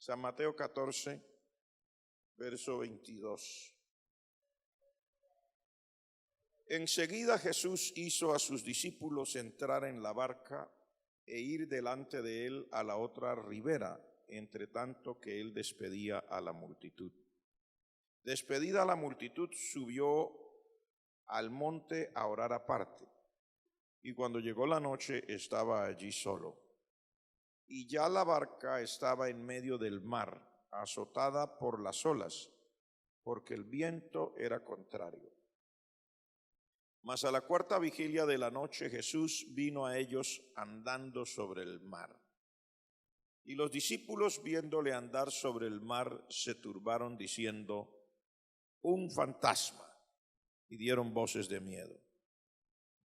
San Mateo 14, verso 22. Enseguida Jesús hizo a sus discípulos entrar en la barca e ir delante de él a la otra ribera, entre tanto que él despedía a la multitud. Despedida la multitud, subió al monte a orar aparte, y cuando llegó la noche estaba allí solo. Y ya la barca estaba en medio del mar, azotada por las olas, porque el viento era contrario. Mas a la cuarta vigilia de la noche Jesús vino a ellos andando sobre el mar. Y los discípulos, viéndole andar sobre el mar, se turbaron diciendo: un fantasma, y dieron voces de miedo.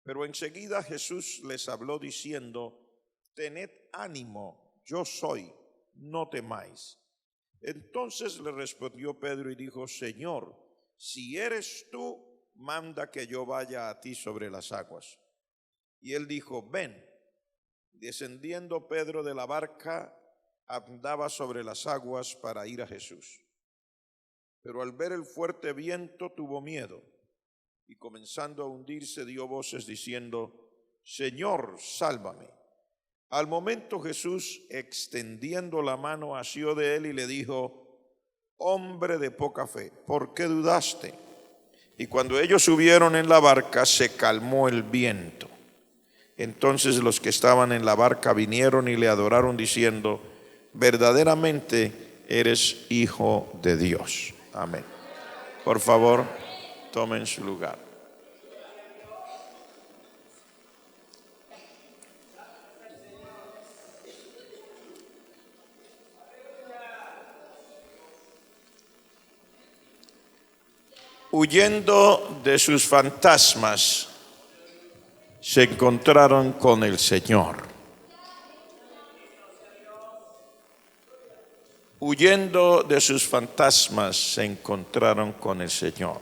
Pero enseguida Jesús les habló diciendo: tened ánimo, yo soy, no temáis. Entonces le respondió Pedro y dijo: Señor, si eres tú, manda que yo vaya a ti sobre las aguas. Y él dijo: ven. Descendiendo Pedro de la barca, andaba sobre las aguas para ir a Jesús. Pero al ver el fuerte viento tuvo miedo, y comenzando a hundirse dio voces diciendo: Señor, sálvame. Al momento Jesús, extendiendo la mano, asió de él y le dijo: hombre de poca fe, ¿por qué dudaste? Y cuando ellos subieron en la barca, se calmó el viento. Entonces los que estaban en la barca vinieron y le adoraron diciendo: verdaderamente eres Hijo de Dios. Amén. Por favor, tomen su lugar. Huyendo de sus fantasmas, se encontraron con el Señor. Huyendo de sus fantasmas, se encontraron con el Señor.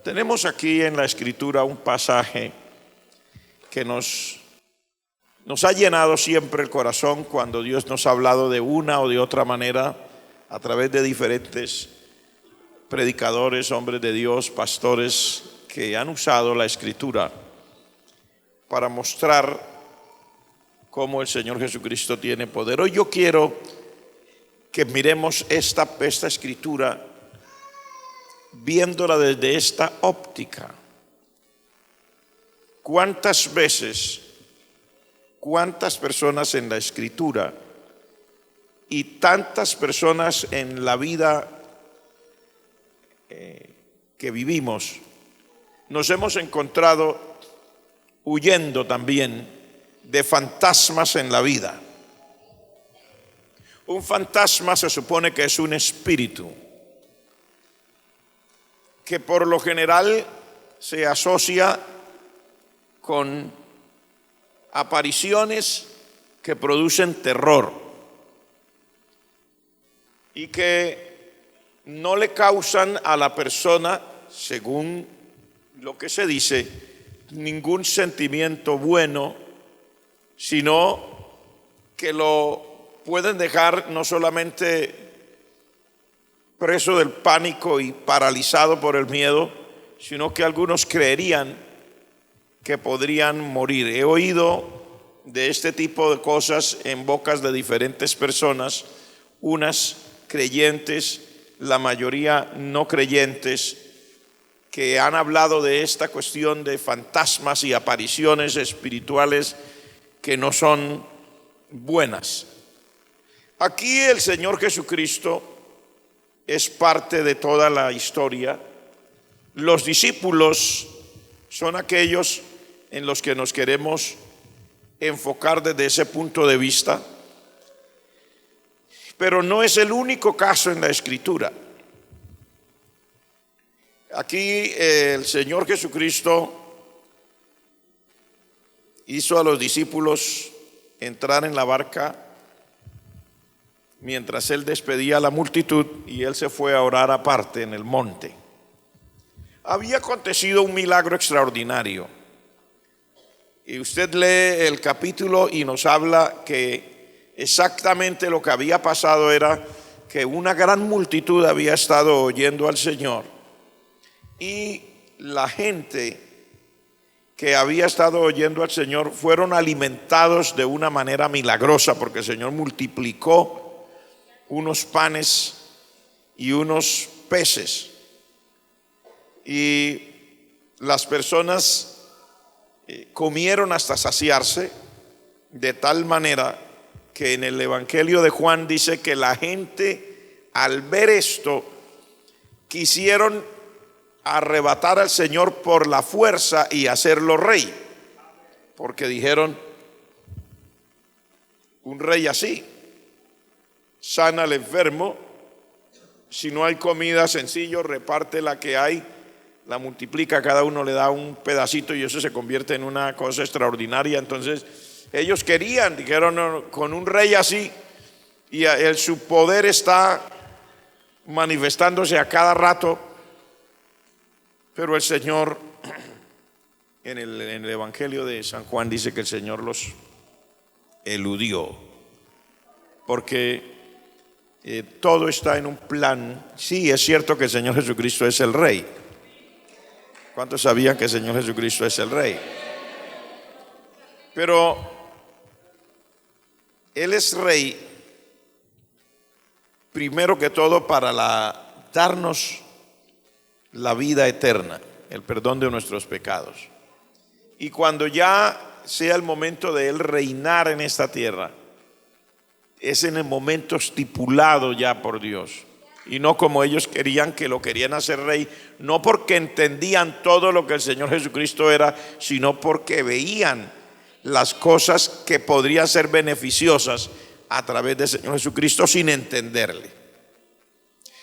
Tenemos aquí en la Escritura un pasaje que nos ha llenado siempre el corazón cuando Dios nos ha hablado de una o de otra manera a través de diferentes predicadores, hombres de Dios, pastores que han usado la Escritura para mostrar cómo el Señor Jesucristo tiene poder. Hoy yo quiero que miremos esta Escritura viéndola desde esta óptica. ¿Cuántas veces, cuántas personas en la Escritura y tantas personas en la vida que vivimos nos hemos encontrado huyendo también de fantasmas en la vida? Un fantasma se supone que es un espíritu que por lo general se asocia con apariciones que producen terror y que no le causan a la persona, según lo que se dice, ningún sentimiento bueno, sino que lo pueden dejar no solamente preso del pánico y paralizado por el miedo, sino que algunos creerían que podrían morir. He oído de este tipo de cosas en bocas de diferentes personas, unas creyentes, la mayoría no creyentes, que han hablado de esta cuestión de fantasmas y apariciones espirituales que no son buenas. Aquí el Señor Jesucristo es parte de toda la historia. Los discípulos son aquellos en los que nos queremos enfocar desde ese punto de vista, pero no es el único caso en la Escritura. Aquí el Señor Jesucristo hizo a los discípulos entrar en la barca mientras él despedía a la multitud y él se fue a orar aparte en el monte. Había acontecido un milagro extraordinario. Y usted lee el capítulo y nos habla que exactamente lo que había pasado era que una gran multitud había estado oyendo al Señor y la gente que había estado oyendo al Señor fueron alimentados de una manera milagrosa, porque el Señor multiplicó unos panes y unos peces. Y las personas comieron hasta saciarse, de tal manera que en el Evangelio de Juan dice que la gente, al ver esto, quisieron arrebatar al Señor por la fuerza y hacerlo rey, porque dijeron: un rey así sana al enfermo, si no hay comida, sencillo, reparte la que hay, la multiplica, cada uno le da un pedacito y eso se convierte en una cosa extraordinaria. Entonces ellos querían, dijeron: no, con un rey así, y su poder está manifestándose a cada rato. Pero el Señor, en el Evangelio de San Juan, dice que el Señor los eludió, porque todo está en un plan. Sí, es cierto que el Señor Jesucristo es el Rey. ¿Cuántos sabían que el Señor Jesucristo es el Rey? Pero Él es Rey, primero que todo, para darnos la vida eterna, el perdón de nuestros pecados. Y cuando ya sea el momento de Él reinar en esta tierra, es en el momento estipulado ya por Dios, y no como ellos querían, que lo querían hacer rey, no porque entendían todo lo que el Señor Jesucristo era, sino porque veían las cosas que podrían ser beneficiosas a través del Señor Jesucristo sin entenderle.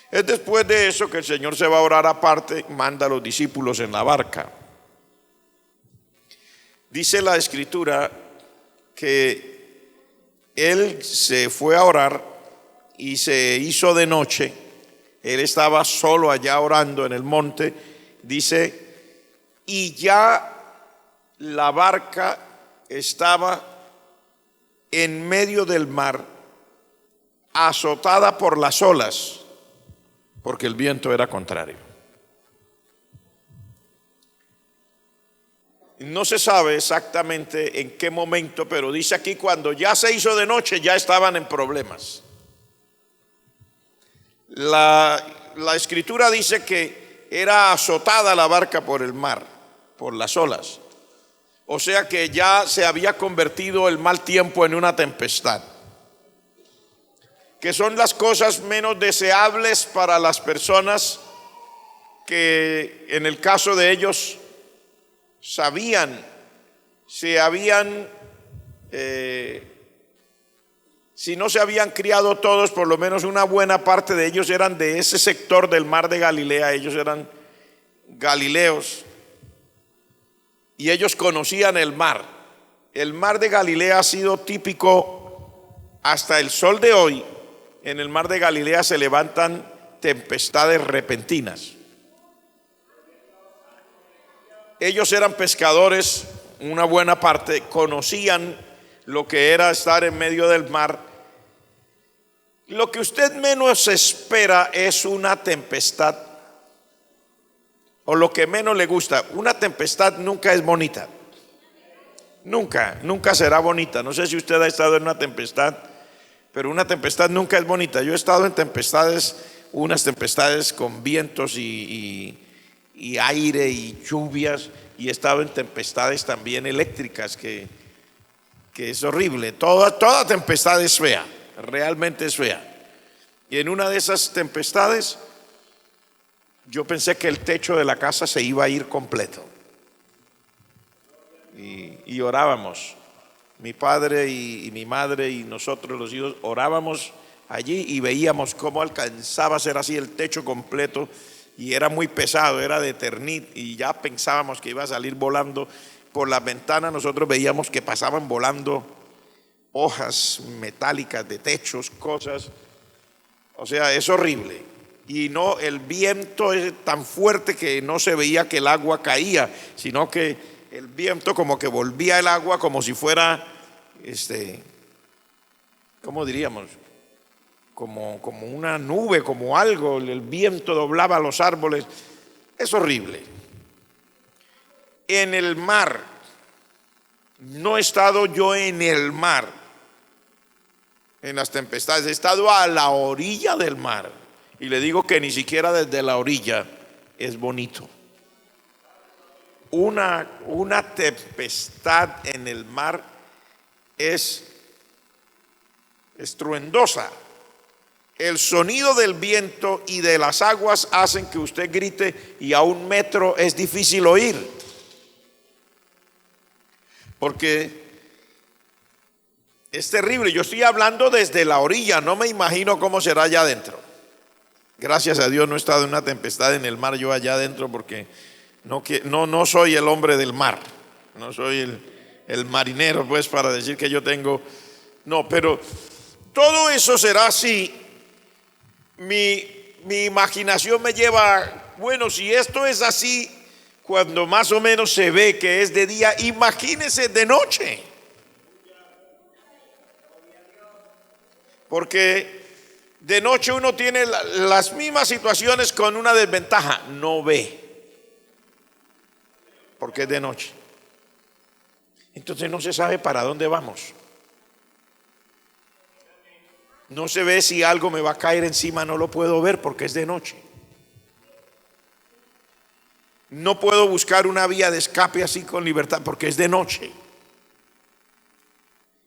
Es después de eso que el Señor se va a orar aparte, manda a los discípulos en la barca. Dice la Escritura que Él se fue a orar y se hizo de noche. Él estaba solo allá orando en el monte. Dice, y ya la barca estaba en medio del mar, azotada por las olas, porque el viento era contrario. No se sabe exactamente en qué momento, pero dice aquí, cuando ya se hizo de noche, ya estaban en problemas. La Escritura dice que era azotada la barca por el mar, por las olas. O sea que ya se había convertido el mal tiempo en una tempestad, que son las cosas menos deseables para las personas que en el caso de ellos sabían, si no se habían criado todos, por lo menos una buena parte de ellos eran de ese sector del mar de Galilea. Ellos eran galileos y ellos conocían el mar. El mar de Galilea ha sido típico hasta el sol de hoy. En el mar de Galilea se levantan tempestades repentinas. Ellos eran pescadores, una buena parte, conocían lo que era estar en medio del mar. Lo que usted menos espera es una tempestad, o lo que menos le gusta. Una tempestad nunca es bonita, nunca será bonita. No sé si usted ha estado en una tempestad, pero una tempestad nunca es bonita. Yo he estado en tempestades, unas tempestades con vientos y aire y lluvias, y he estado en tempestades también eléctricas, que es horrible. Toda tempestad es fea, realmente es fea. Y en una de esas tempestades yo pensé que el techo de la casa se iba a ir completo, y orábamos. Mi padre y mi madre y nosotros los hijos orábamos allí y veíamos cómo alcanzaba a ser así el techo completo, y era muy pesado, era de Eternit, y ya pensábamos que iba a salir volando. Por la ventana nosotros veíamos que pasaban volando hojas metálicas de techos, cosas. O sea, es horrible. Y no, el viento es tan fuerte que no se veía que el agua caía, sino que el viento como que volvía el agua como si fuera ¿cómo diríamos? Como una nube, como algo, el viento doblaba los árboles. Es horrible. En el mar, no he estado yo en el mar, en las tempestades, he estado a la orilla del mar. Y le digo que ni siquiera desde la orilla es bonito. Una tempestad en el mar es estruendosa. El sonido del viento y de las aguas hacen que usted grite y a 1 metro es difícil oír. Porque es terrible. Yo estoy hablando desde la orilla, no me imagino cómo será allá adentro. Gracias a Dios no he estado en una tempestad en el mar yo allá adentro, porque no soy el hombre del mar, no soy el marinero pues para decir que yo tengo, no, pero todo eso será así. Mi imaginación me lleva, bueno, si esto es así, cuando más o menos se ve que es de día, imagínese de noche. Porque de noche uno tiene las mismas situaciones con una desventaja, no ve, porque es de noche. Entonces no se sabe para dónde vamos. No se ve si algo me va a caer encima, no lo puedo ver porque es de noche. No puedo buscar una vía de escape así con libertad porque es de noche.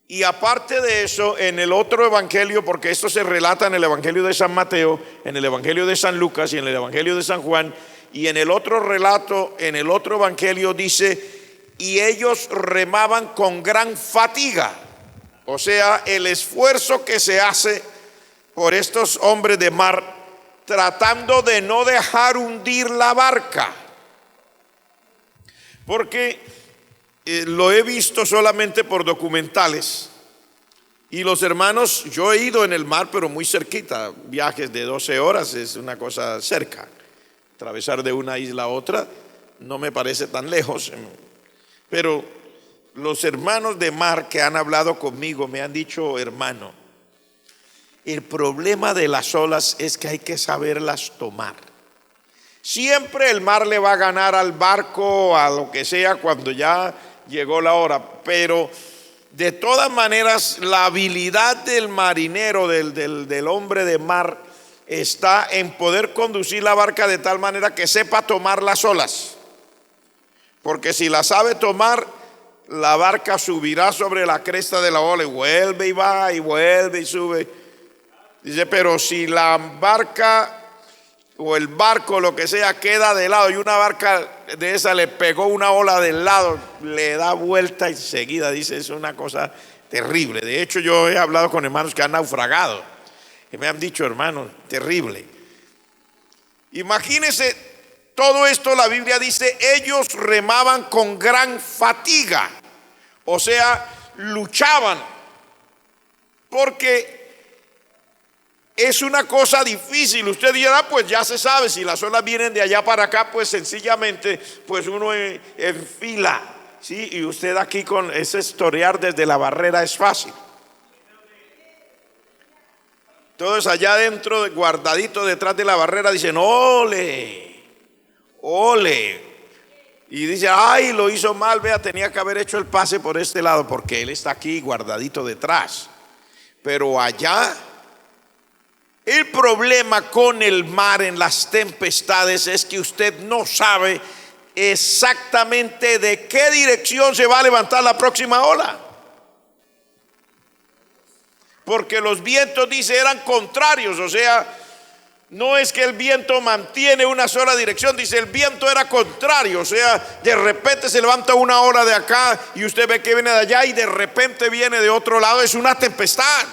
Y aparte de eso, en el otro evangelio, porque esto se relata en el evangelio de San Mateo, en el evangelio de San Lucas y en el evangelio de San Juan, y en el otro relato, en el otro evangelio dice, y ellos remaban con gran fatiga. O sea, el esfuerzo que se hace por estos hombres de mar tratando de no dejar hundir la barca. Porque lo he visto solamente por documentales. Y los hermanos, yo he ido en el mar, pero muy cerquita, viajes de 12 horas, es una cosa cerca. Atravesar de una isla a otra no me parece tan lejos, pero los hermanos de mar que han hablado conmigo me han dicho, hermano, el problema de las olas es que hay que saberlas tomar. Siempre el mar le va a ganar al barco, a lo que sea, cuando ya llegó la hora, pero de todas maneras la habilidad del marinero, del hombre de mar, está en poder conducir la barca de tal manera que sepa tomar las olas. Porque si la sabe tomar, la barca subirá sobre la cresta de la ola y vuelve y va y vuelve y sube. Dice, pero si la barca o el barco, lo que sea, queda de lado y una barca de esa le pegó una ola del lado, le da vuelta enseguida, dice, es una cosa terrible. De hecho, yo he hablado con hermanos que han naufragado, que me han dicho, hermano, terrible. Imagínense todo esto, la Biblia dice, ellos remaban con gran fatiga, o sea, luchaban, porque es una cosa difícil. Usted dirá, pues ya se sabe, si las olas vienen de allá para acá, pues sencillamente, pues uno enfila, ¿sí? Y usted aquí con ese historiar desde la barrera es fácil. Todos allá adentro, guardadito detrás de la barrera, dicen, ole, ole. Y dice, ay, lo hizo mal, vea, tenía que haber hecho el pase por este lado, porque él está aquí guardadito detrás. Pero allá, el problema con el mar en las tempestades es que usted no sabe exactamente de qué dirección se va a levantar la próxima ola. Porque los vientos, dice, eran contrarios, o sea, no es que el viento mantiene una sola dirección, dice, el viento era contrario, o sea, de repente se levanta una ola de acá y usted ve que viene de allá y de repente viene de otro lado, es una tempestad.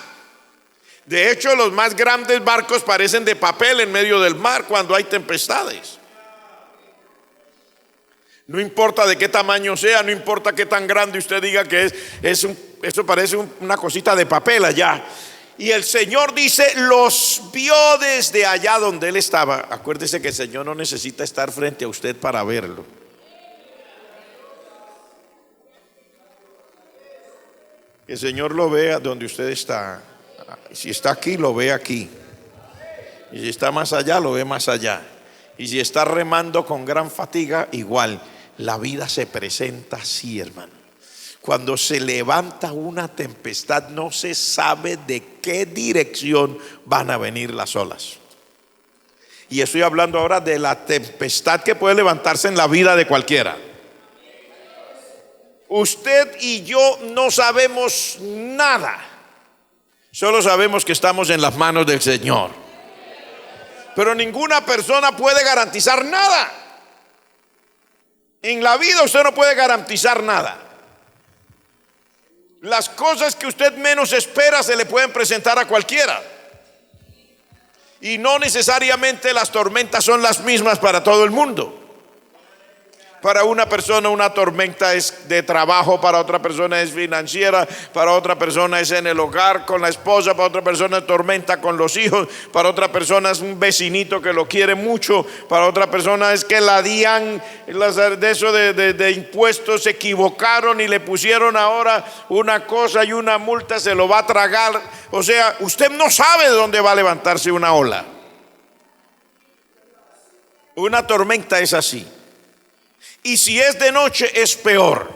De hecho, los más grandes barcos parecen de papel en medio del mar cuando hay tempestades. No importa de qué tamaño sea, no importa qué tan grande usted diga que es, eso parece una cosita de papel allá. Y el Señor dice, los vio desde allá donde Él estaba. Acuérdese que el Señor no necesita estar frente a usted para verlo. Que el Señor lo vea donde usted está. Si está aquí, lo ve aquí. Y si está más allá, lo ve más allá. Y si está remando con gran fatiga, igual. La vida se presenta así, hermano. Cuando se levanta una tempestad, no se sabe de qué dirección van a venir las olas. Y estoy hablando ahora de la tempestad que puede levantarse en la vida de cualquiera. Usted y yo no sabemos nada. Solo sabemos que estamos en las manos del Señor. Pero ninguna persona puede garantizar nada. En la vida usted no puede garantizar nada. Las cosas que usted menos espera se le pueden presentar a cualquiera. Y no necesariamente las tormentas son las mismas para todo el mundo. Para una persona una tormenta es de trabajo, para otra persona es financiera, para otra persona es en el hogar con la esposa, para otra persona es tormenta con los hijos, para otra persona es un vecinito que lo quiere mucho, para otra persona es que la DIAN de eso de impuestos se equivocaron y le pusieron ahora una cosa y una multa, se lo va a tragar. O sea, usted no sabe de dónde va a levantarse una ola. Una tormenta es así. Y si es de noche es peor.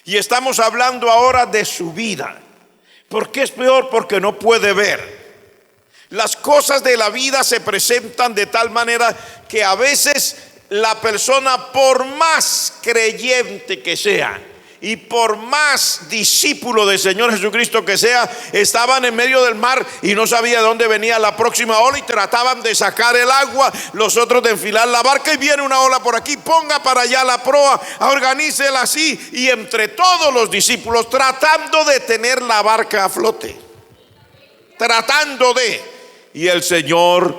Y estamos hablando ahora de su vida. ¿Por qué es peor? Porque no puede ver. Las cosas de la vida se presentan de tal manera que a veces la persona, por más creyente que sea y por más discípulo del Señor Jesucristo que sea, estaban en medio del mar y no sabía de dónde venía la próxima ola y trataban de sacar el agua, los otros de enfilar la barca, y viene una ola por aquí, ponga para allá la proa, organícela así, y entre todos los discípulos tratando de tener la barca a flote, y el Señor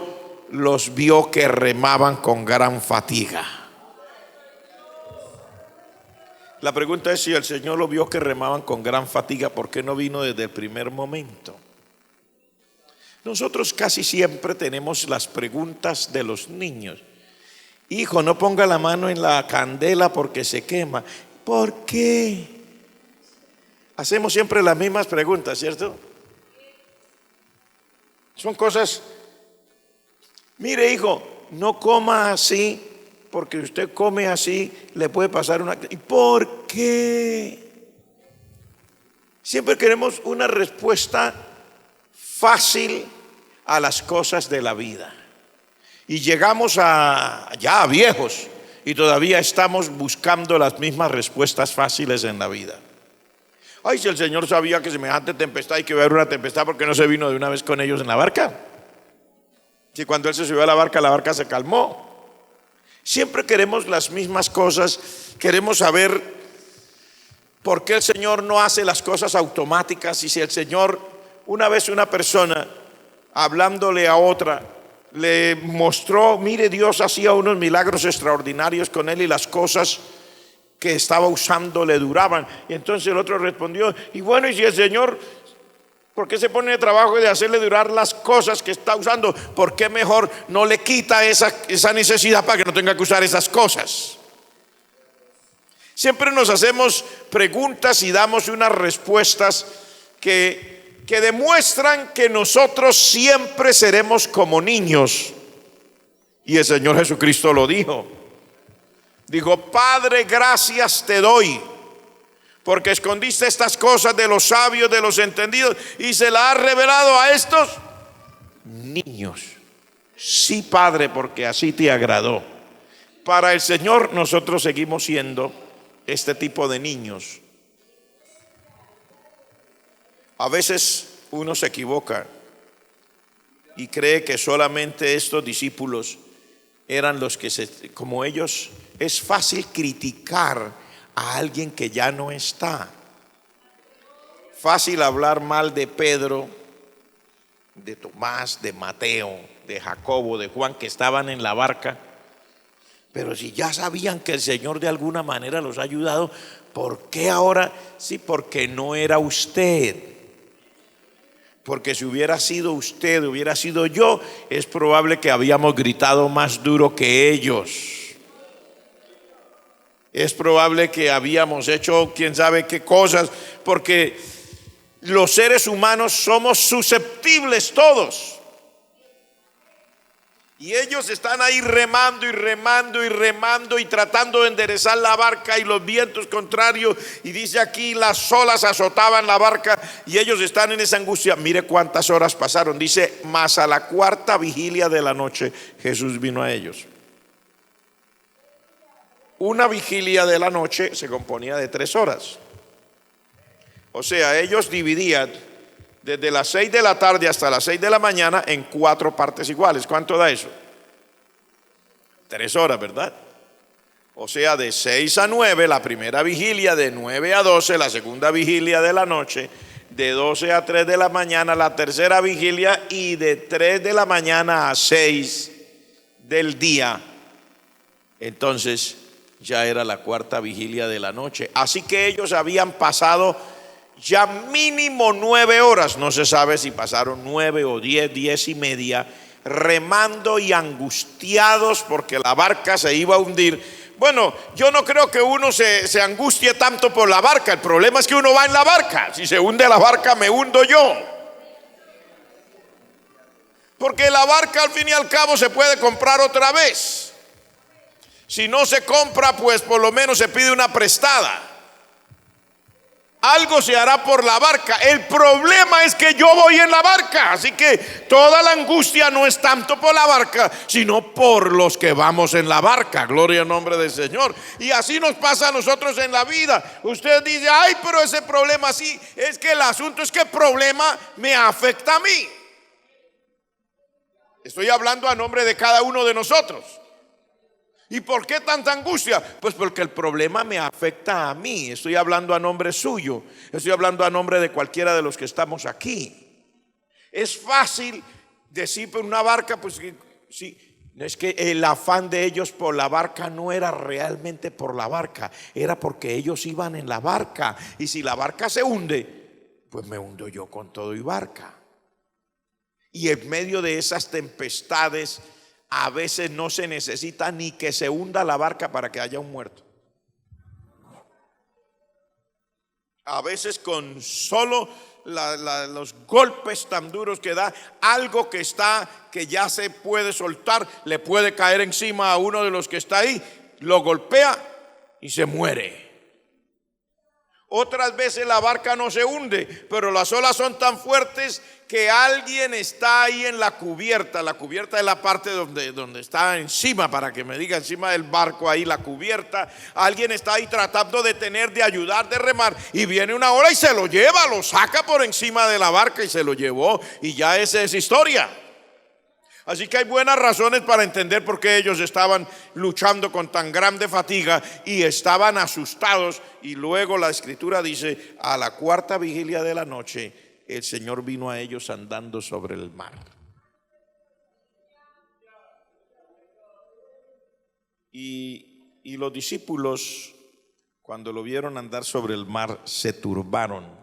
los vio que remaban con gran fatiga. La pregunta es, si el Señor lo vio que remaban con gran fatiga, ¿por qué no vino desde el primer momento? Nosotros casi siempre tenemos las preguntas de los niños. Hijo, no ponga la mano en la candela porque se quema. ¿Por qué? Hacemos siempre las mismas preguntas, ¿cierto? Son cosas. Mire, hijo, no coma así, porque usted come así, le puede pasar una. ¿Y por qué? Siempre queremos una respuesta fácil a las cosas de la vida. Y llegamos ya a viejos y todavía estamos buscando las mismas respuestas fáciles en la vida. Ay, si el Señor sabía que semejante tempestad y que iba a haber una tempestad, ¿por qué no se vino de una vez con ellos en la barca? Si cuando Él se subió a la barca se calmó. Siempre queremos las mismas cosas, queremos saber por qué el Señor no hace las cosas automáticas. Y si el Señor, una vez una persona hablándole a otra, le mostró, mire, Dios hacía unos milagros extraordinarios con él y las cosas que estaba usando le duraban. Y entonces el otro respondió, y bueno, y si el Señor, ¿por qué se pone de trabajo de hacerle durar las cosas que está usando? ¿Por qué mejor no le quita esa necesidad para que no tenga que usar esas cosas? Siempre nos hacemos preguntas y damos unas respuestas que demuestran que nosotros siempre seremos como niños. Y el Señor Jesucristo lo dijo. Dijo, Padre, gracias te doy, porque escondiste estas cosas de los sabios, de los entendidos, y se las has revelado a estos niños. Sí, Padre, porque así te agradó. Para el Señor nosotros seguimos siendo este tipo de niños. A veces uno se equivoca y cree que solamente estos discípulos eran los que como ellos, es fácil criticar a alguien que ya no está. Fácil hablar mal de Pedro, de Tomás, de Mateo, de Jacobo, de Juan, que estaban en la barca. Pero si ya sabían que el Señor de alguna manera los ha ayudado, ¿por qué ahora? Sí, porque no era usted. Porque si hubiera sido usted, hubiera sido yo, es probable que habíamos gritado más duro que ellos. Es probable que habíamos hecho quién sabe qué cosas, porque los seres humanos somos susceptibles todos. Y ellos están ahí remando y remando y remando y tratando de enderezar la barca y los vientos contrarios. Y dice aquí, las olas azotaban la barca y ellos están en esa angustia. Mire cuántas horas pasaron. Dice, mas a la cuarta vigilia de la noche Jesús vino a ellos. Una vigilia de la noche se componía de 3 horas. O sea, ellos dividían desde las 6 de la tarde hasta las 6 de la mañana en 4 partes iguales. ¿Cuánto da eso? 3 horas, ¿verdad? O sea, de 6 a 9 la primera vigilia, de 9 a 12 la segunda vigilia de la noche, de 12 a 3 de la mañana la tercera vigilia y de 3 de la mañana a 6 del día. Entonces ya era la cuarta vigilia de la noche. Así que ellos habían pasado ya mínimo 9 horas, no se sabe si pasaron 9 o 10, 10 y media, remando y angustiados porque la barca se iba a hundir. Bueno, yo no creo que uno se angustie tanto por la barca, el problema es que uno va en la barca. Si se hunde la barca, me hundo yo. Porque la barca al fin y al cabo se puede comprar otra vez. Si no se compra, pues por lo menos se pide una prestada. Algo se hará por la barca. El problema es que yo voy en la barca. Así que toda la angustia no es tanto por la barca, sino por los que vamos en la barca. Gloria al nombre del Señor. Y así nos pasa a nosotros en la vida. Usted dice, ay, pero ese problema sí. Es que el asunto es que el problema me afecta a mí. Estoy hablando a nombre de cada uno de nosotros. ¿Y por qué tanta angustia? Pues porque el problema me afecta a mí. Estoy hablando a nombre suyo. Estoy hablando a nombre de cualquiera de los que estamos aquí. Es fácil decir por una barca, pues sí. Es que el afán de ellos por la barca no era realmente por la barca, era porque ellos iban en la barca. Y si la barca se hunde, pues me hundo yo con todo y barca. Y en medio de esas tempestades, a veces no se necesita ni que se hunda la barca para que haya un muerto. A veces con solo los golpes tan duros que da, algo que ya se puede soltar, le puede caer encima a uno de los que está ahí, lo golpea y se muere. Otras veces la barca no se hunde, pero las olas son tan fuertes que alguien está ahí en la cubierta. La cubierta es la parte donde está encima, para que me diga, encima del barco ahí la cubierta. Alguien está ahí tratando de ayudar, de remar, y viene una ola y se lo lleva, lo saca por encima de la barca y se lo llevó, y ya esa es historia. Así que hay buenas razones para entender por qué ellos estaban luchando con tan grande fatiga y estaban asustados. Y luego la escritura dice, a la cuarta vigilia de la noche, el Señor vino a ellos andando sobre el mar. Y los discípulos, cuando lo vieron andar sobre el mar, se turbaron.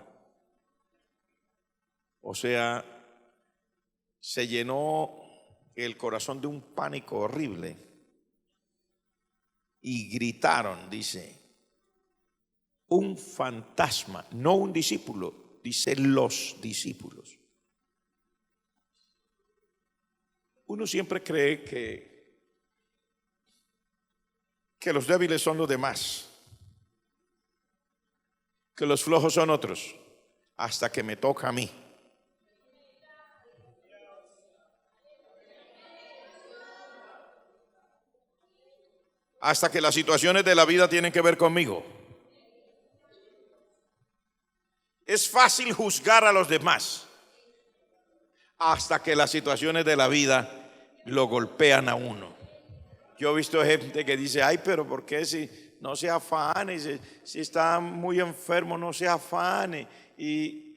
O sea, se llenó el corazón de un pánico horrible y gritaron, dice, un fantasma, no un discípulo, dice los discípulos. Uno siempre cree que los débiles son los demás, que los flojos son otros, hasta que me toca a mí. Hasta que las situaciones de la vida tienen que ver conmigo. Es fácil juzgar a los demás hasta que las situaciones de la vida lo golpean a uno. Yo he visto gente que dice, ay, pero ¿por qué si no se afane? Si está muy enfermo, no se afane. Y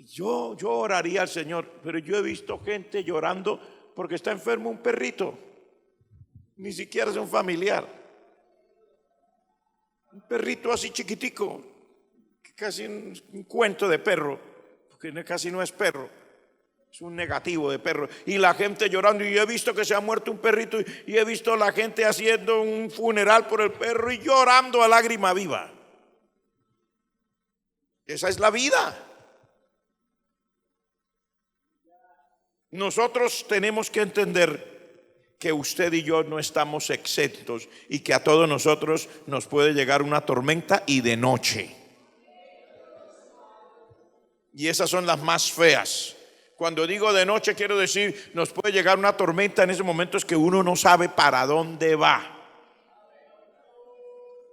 yo oraría al Señor, pero yo he visto gente llorando porque está enfermo un perrito. Ni siquiera es un familiar. Un perrito así chiquitico, casi un cuento de perro, porque casi no es perro, es un negativo de perro. Y la gente llorando, y yo he visto que se ha muerto un perrito, y he visto a la gente haciendo un funeral por el perro y llorando a lágrima viva. Esa es la vida. Nosotros tenemos que entender que usted y yo no estamos exentos y que a todos nosotros nos puede llegar una tormenta y de noche. Y esas son las más feas. Cuando digo de noche quiero decir, nos puede llegar una tormenta en esos momentos que uno no sabe para dónde va.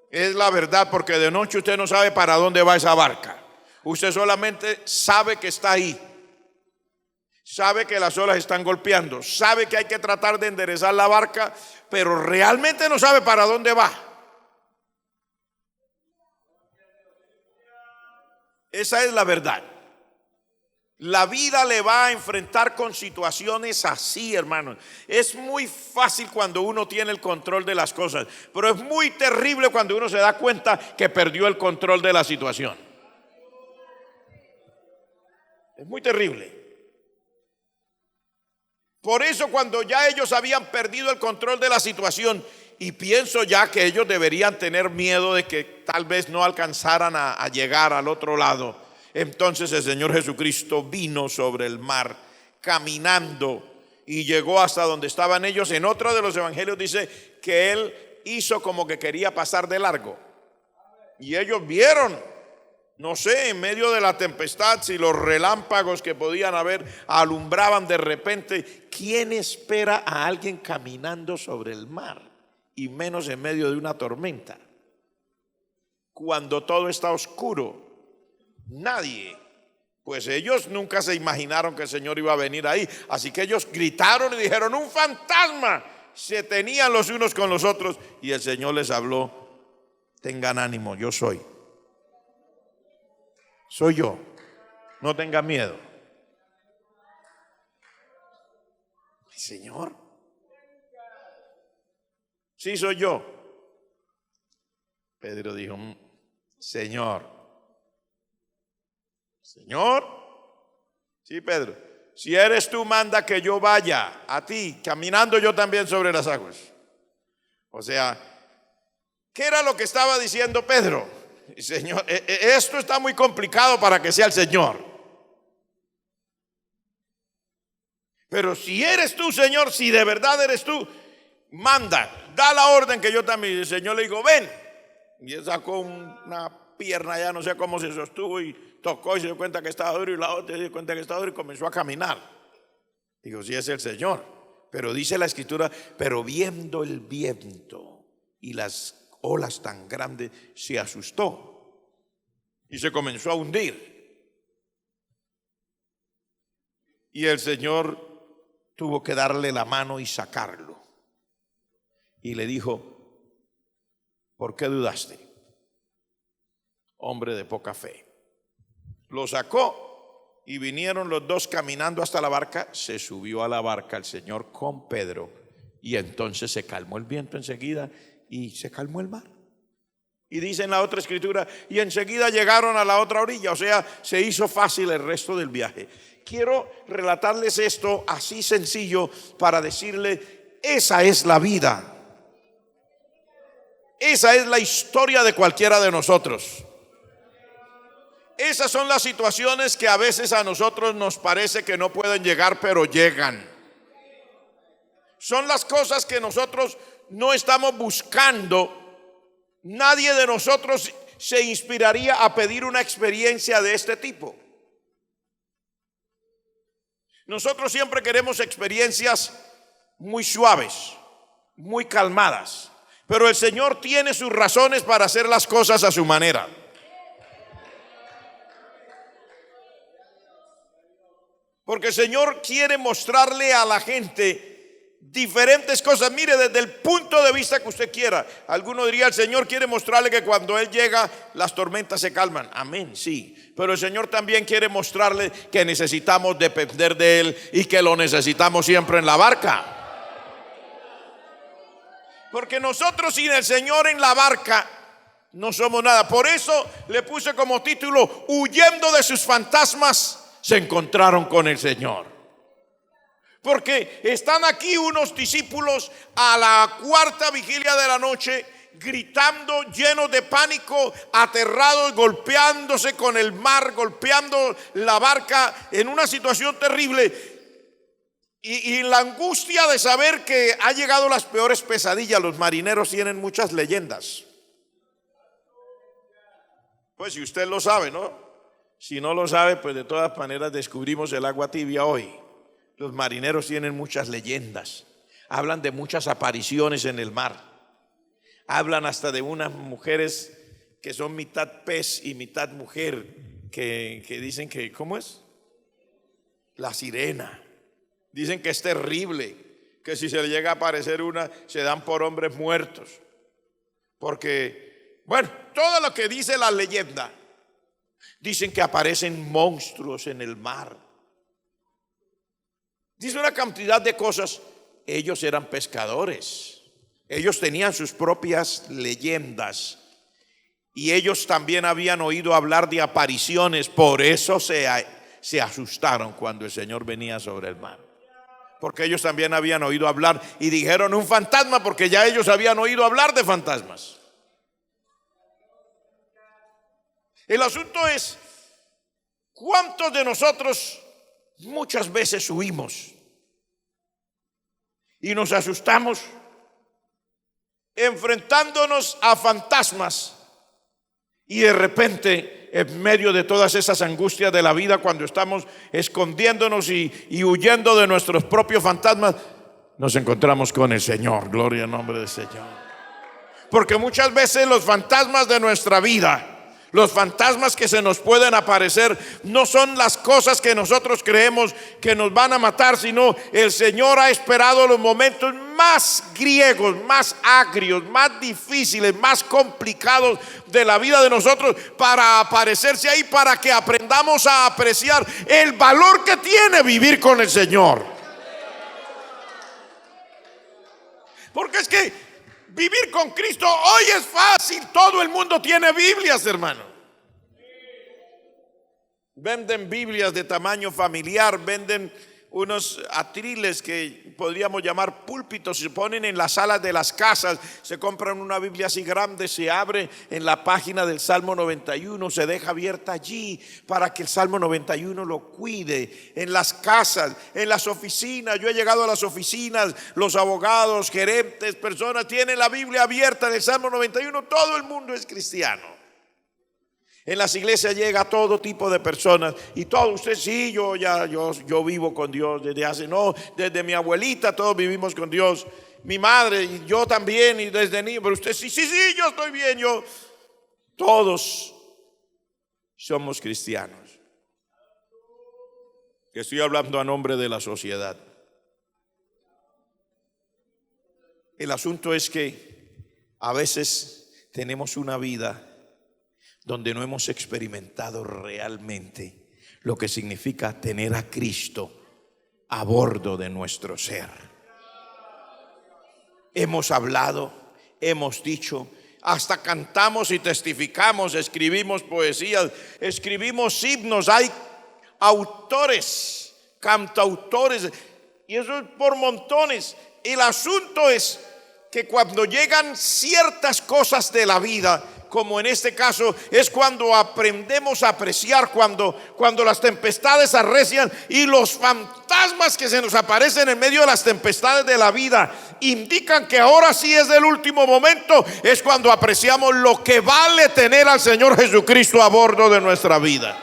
Es la verdad, porque de noche usted no sabe para dónde va esa barca. Usted solamente sabe que está ahí. Sabe que las olas están golpeando. Sabe que hay que tratar de enderezar la barca, pero realmente no sabe para dónde va. Esa es la verdad. La vida le va a enfrentar con situaciones así, hermanos. Es muy fácil cuando uno tiene el control de las cosas, pero es muy terrible cuando uno se da cuenta que perdió el control de la situación. Es muy terrible. Por eso cuando ya ellos habían perdido el control de la situación, y pienso ya que ellos deberían tener miedo de que tal vez no alcanzaran a llegar al otro lado, entonces el Señor Jesucristo vino sobre el mar caminando y llegó hasta donde estaban ellos. En otro de los evangelios dice que Él hizo como que quería pasar de largo. Y ellos vieron, no sé, en medio de la tempestad, si los relámpagos que podían haber alumbraban de repente. ¿Quién espera a alguien caminando sobre el mar? Y menos en medio de una tormenta, cuando todo está oscuro. Nadie. Pues ellos nunca se imaginaron que el Señor iba a venir ahí. Así que ellos gritaron y dijeron: ¡un fantasma! Se tenían los unos con los otros. Y el Señor les habló: tengan ánimo, yo soy. Soy yo. No tengan miedo. Señor. Sí, soy yo. Pedro dijo: Señor. Señor, sí, Pedro, si eres tú, manda que yo vaya a ti, caminando yo también sobre las aguas. O sea, ¿qué era lo que estaba diciendo Pedro? Señor, esto está muy complicado para que sea el Señor. Pero si eres tú, Señor, si de verdad eres tú, manda, da la orden que yo también. El Señor le dijo: ven. Y él sacó una pierna, ya no sé cómo se sostuvo, y tocó y se dio cuenta que estaba duro, y la otra se dio cuenta que estaba duro y comenzó a caminar. Digo: sí, es el Señor. Pero dice la Escritura: pero viendo el viento y las olas tan grandes, se asustó y se comenzó a hundir. Y el Señor tuvo que darle la mano y sacarlo. Y le dijo: ¿por qué dudaste, hombre de poca fe? Lo sacó y vinieron los dos caminando hasta la barca. Se subió a la barca el Señor con Pedro, y entonces se calmó el viento enseguida y se calmó el mar. Y dice en la otra escritura: y enseguida llegaron a la otra orilla. O sea, se hizo fácil el resto del viaje. Quiero relatarles esto así sencillo para decirle: esa es la vida. Esa es la historia de cualquiera de nosotros. Esas son las situaciones que a veces a nosotros nos parece que no pueden llegar, pero llegan. Son las cosas que nosotros no estamos buscando. Nadie de nosotros se inspiraría a pedir una experiencia de este tipo. Nosotros siempre queremos experiencias muy suaves, muy calmadas, pero el Señor tiene sus razones para hacer las cosas a su manera. Porque el Señor quiere mostrarle a la gente diferentes cosas. Mire, desde el punto de vista que usted quiera. Alguno diría: el Señor quiere mostrarle que cuando Él llega, las tormentas se calman. Amén, sí. Pero el Señor también quiere mostrarle que necesitamos depender de Él y que lo necesitamos siempre en la barca. Porque nosotros sin el Señor en la barca no somos nada. Por eso le puse como título: huyendo de sus fantasmas, se encontraron con el Señor. Porque están aquí unos discípulos a la cuarta vigilia de la noche, gritando, llenos de pánico, aterrados, golpeándose con el mar, golpeando la barca en una situación terrible. Y la angustia de saber que ha llegado las peores pesadillas. Los marineros tienen muchas leyendas. Pues si usted lo sabe, ¿no? Si no lo sabe, pues de todas maneras descubrimos el agua tibia hoy. Los marineros tienen muchas leyendas. Hablan de muchas apariciones en el mar. Hablan hasta de unas mujeres que son mitad pez y mitad mujer, que dicen que, ¿cómo es? La sirena. Dicen que es terrible, que si se le llega a aparecer una, se dan por hombres muertos. Porque, bueno, todo lo que dice la leyenda, dicen que aparecen monstruos en el mar. Dice una cantidad de cosas. Ellos eran pescadores. Ellos tenían sus propias leyendas. Y ellos también habían oído hablar de apariciones. Por eso se asustaron cuando el Señor venía sobre el mar. Porque ellos también habían oído hablar y dijeron un fantasma, porque ya ellos habían oído hablar de fantasmas. El asunto es, ¿cuántos de nosotros muchas veces huimos y nos asustamos enfrentándonos a fantasmas? Y de repente, en medio de todas esas angustias de la vida, cuando estamos escondiéndonos y huyendo de nuestros propios fantasmas, nos encontramos con el Señor. Gloria al nombre del Señor. Porque muchas veces los fantasmas de nuestra vida, los fantasmas que se nos pueden aparecer, no son las cosas que nosotros creemos que nos van a matar, sino el Señor ha esperado los momentos más griegos, más agrios, más difíciles, más complicados de la vida de nosotros para aparecerse ahí, para que aprendamos a apreciar el valor que tiene vivir con el Señor. Porque es que vivir con Cristo hoy es fácil. Todo el mundo tiene Biblias, hermano. Venden Biblias de tamaño familiar, venden unos atriles que podríamos llamar púlpitos, se ponen en las salas de las casas, se compran una Biblia así grande, se abre en la página del Salmo 91, se deja abierta allí para que el Salmo 91 lo cuide. En las casas, en las oficinas, yo he llegado a las oficinas, los abogados, gerentes, personas tienen la Biblia abierta en el Salmo 91, todo el mundo es cristiano. En las iglesias llega todo tipo de personas y todo, usted sí, yo vivo con Dios desde mi abuelita todos vivimos con Dios, mi madre y yo también, y desde niño, pero usted sí, yo estoy bien, todos somos cristianos. Que estoy hablando a nombre de la sociedad. El asunto es que a veces tenemos una vida donde no hemos experimentado realmente lo que significa tener a Cristo a bordo de nuestro ser. Hemos hablado, hemos dicho, hasta cantamos y testificamos, escribimos poesías, escribimos himnos, hay autores, cantautores, y eso es por montones. El asunto es que cuando llegan ciertas cosas de la vida, como en este caso, es cuando aprendemos a apreciar, cuando las tempestades arrecian y los fantasmas que se nos aparecen en medio de las tempestades de la vida indican que ahora sí es el último momento. Es cuando apreciamos lo que vale tener al Señor Jesucristo a bordo de nuestra vida.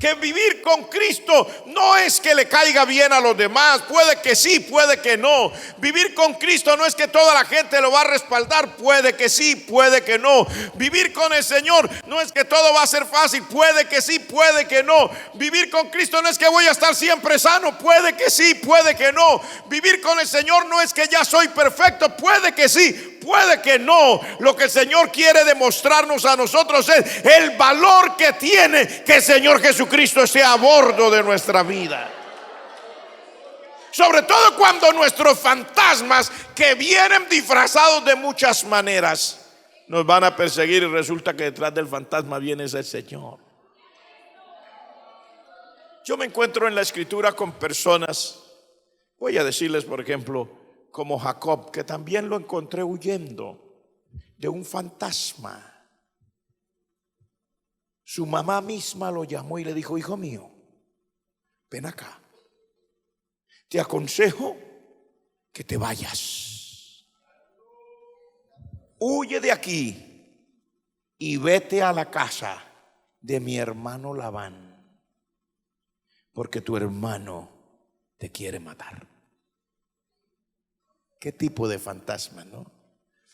Que vivir con Cristo no es que le caiga bien a los demás, puede que sí, puede que no. Vivir con Cristo no es que toda la gente lo va a respaldar, puede que sí, puede que no. Vivir con el Señor no es que todo va a ser fácil, puede que sí, puede que no. Vivir con Cristo no es que voy a estar siempre sano, puede que sí, puede que no. Vivir con el Señor no es que ya soy perfecto, puede que sí, puede que no. Lo que el Señor quiere demostrarnos a nosotros es el valor que tiene que el Señor Jesucristo esté a bordo de nuestra vida. Sobre todo cuando nuestros fantasmas, que vienen disfrazados de muchas maneras, nos van a perseguir y resulta que detrás del fantasma viene ese Señor. Yo me encuentro en la Escritura con personas, voy a decirles por ejemplo, como Jacob, que también lo encontré huyendo de un fantasma. Su mamá misma lo llamó y le dijo: hijo mío, ven acá. te aconsejo que te vayas. Huye de aquí y vete a la casa de mi hermano Labán, porque tu hermano te quiere matar. ¿Qué tipo de fantasma, no?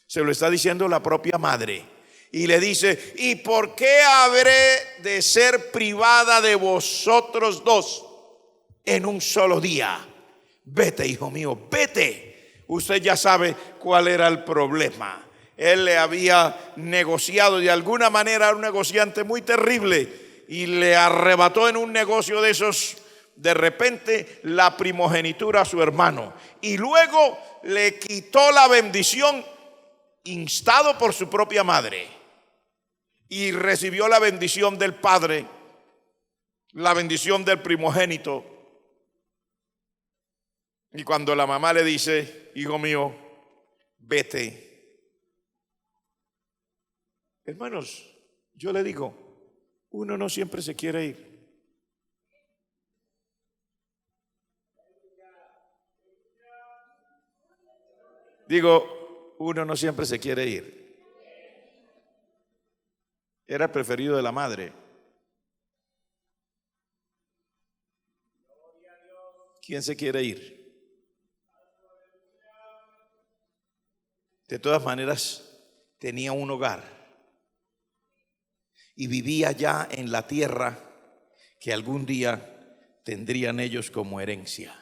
Se lo está diciendo la propia madre. Y le dice: ¿y por qué habré de ser privada de vosotros dos en un solo día? Vete, hijo mío, vete. Usted ya sabe cuál era el problema. Él le había negociado, de alguna manera era un negociante muy terrible, y le arrebató en un negocio de esos de repente la primogenitura a su hermano, y luego le quitó la bendición instado por su propia madre, y recibió la bendición del padre, la bendición del primogénito. Y cuando la mamá le dice: hijo mío, vete. Hermanos, yo le digo, uno no siempre se quiere ir. Digo, uno no siempre se quiere ir. Era el preferido de la madre. ¿Quién se quiere ir? De todas maneras, tenía un hogar y vivía ya en la tierra que algún día tendrían ellos como herencia.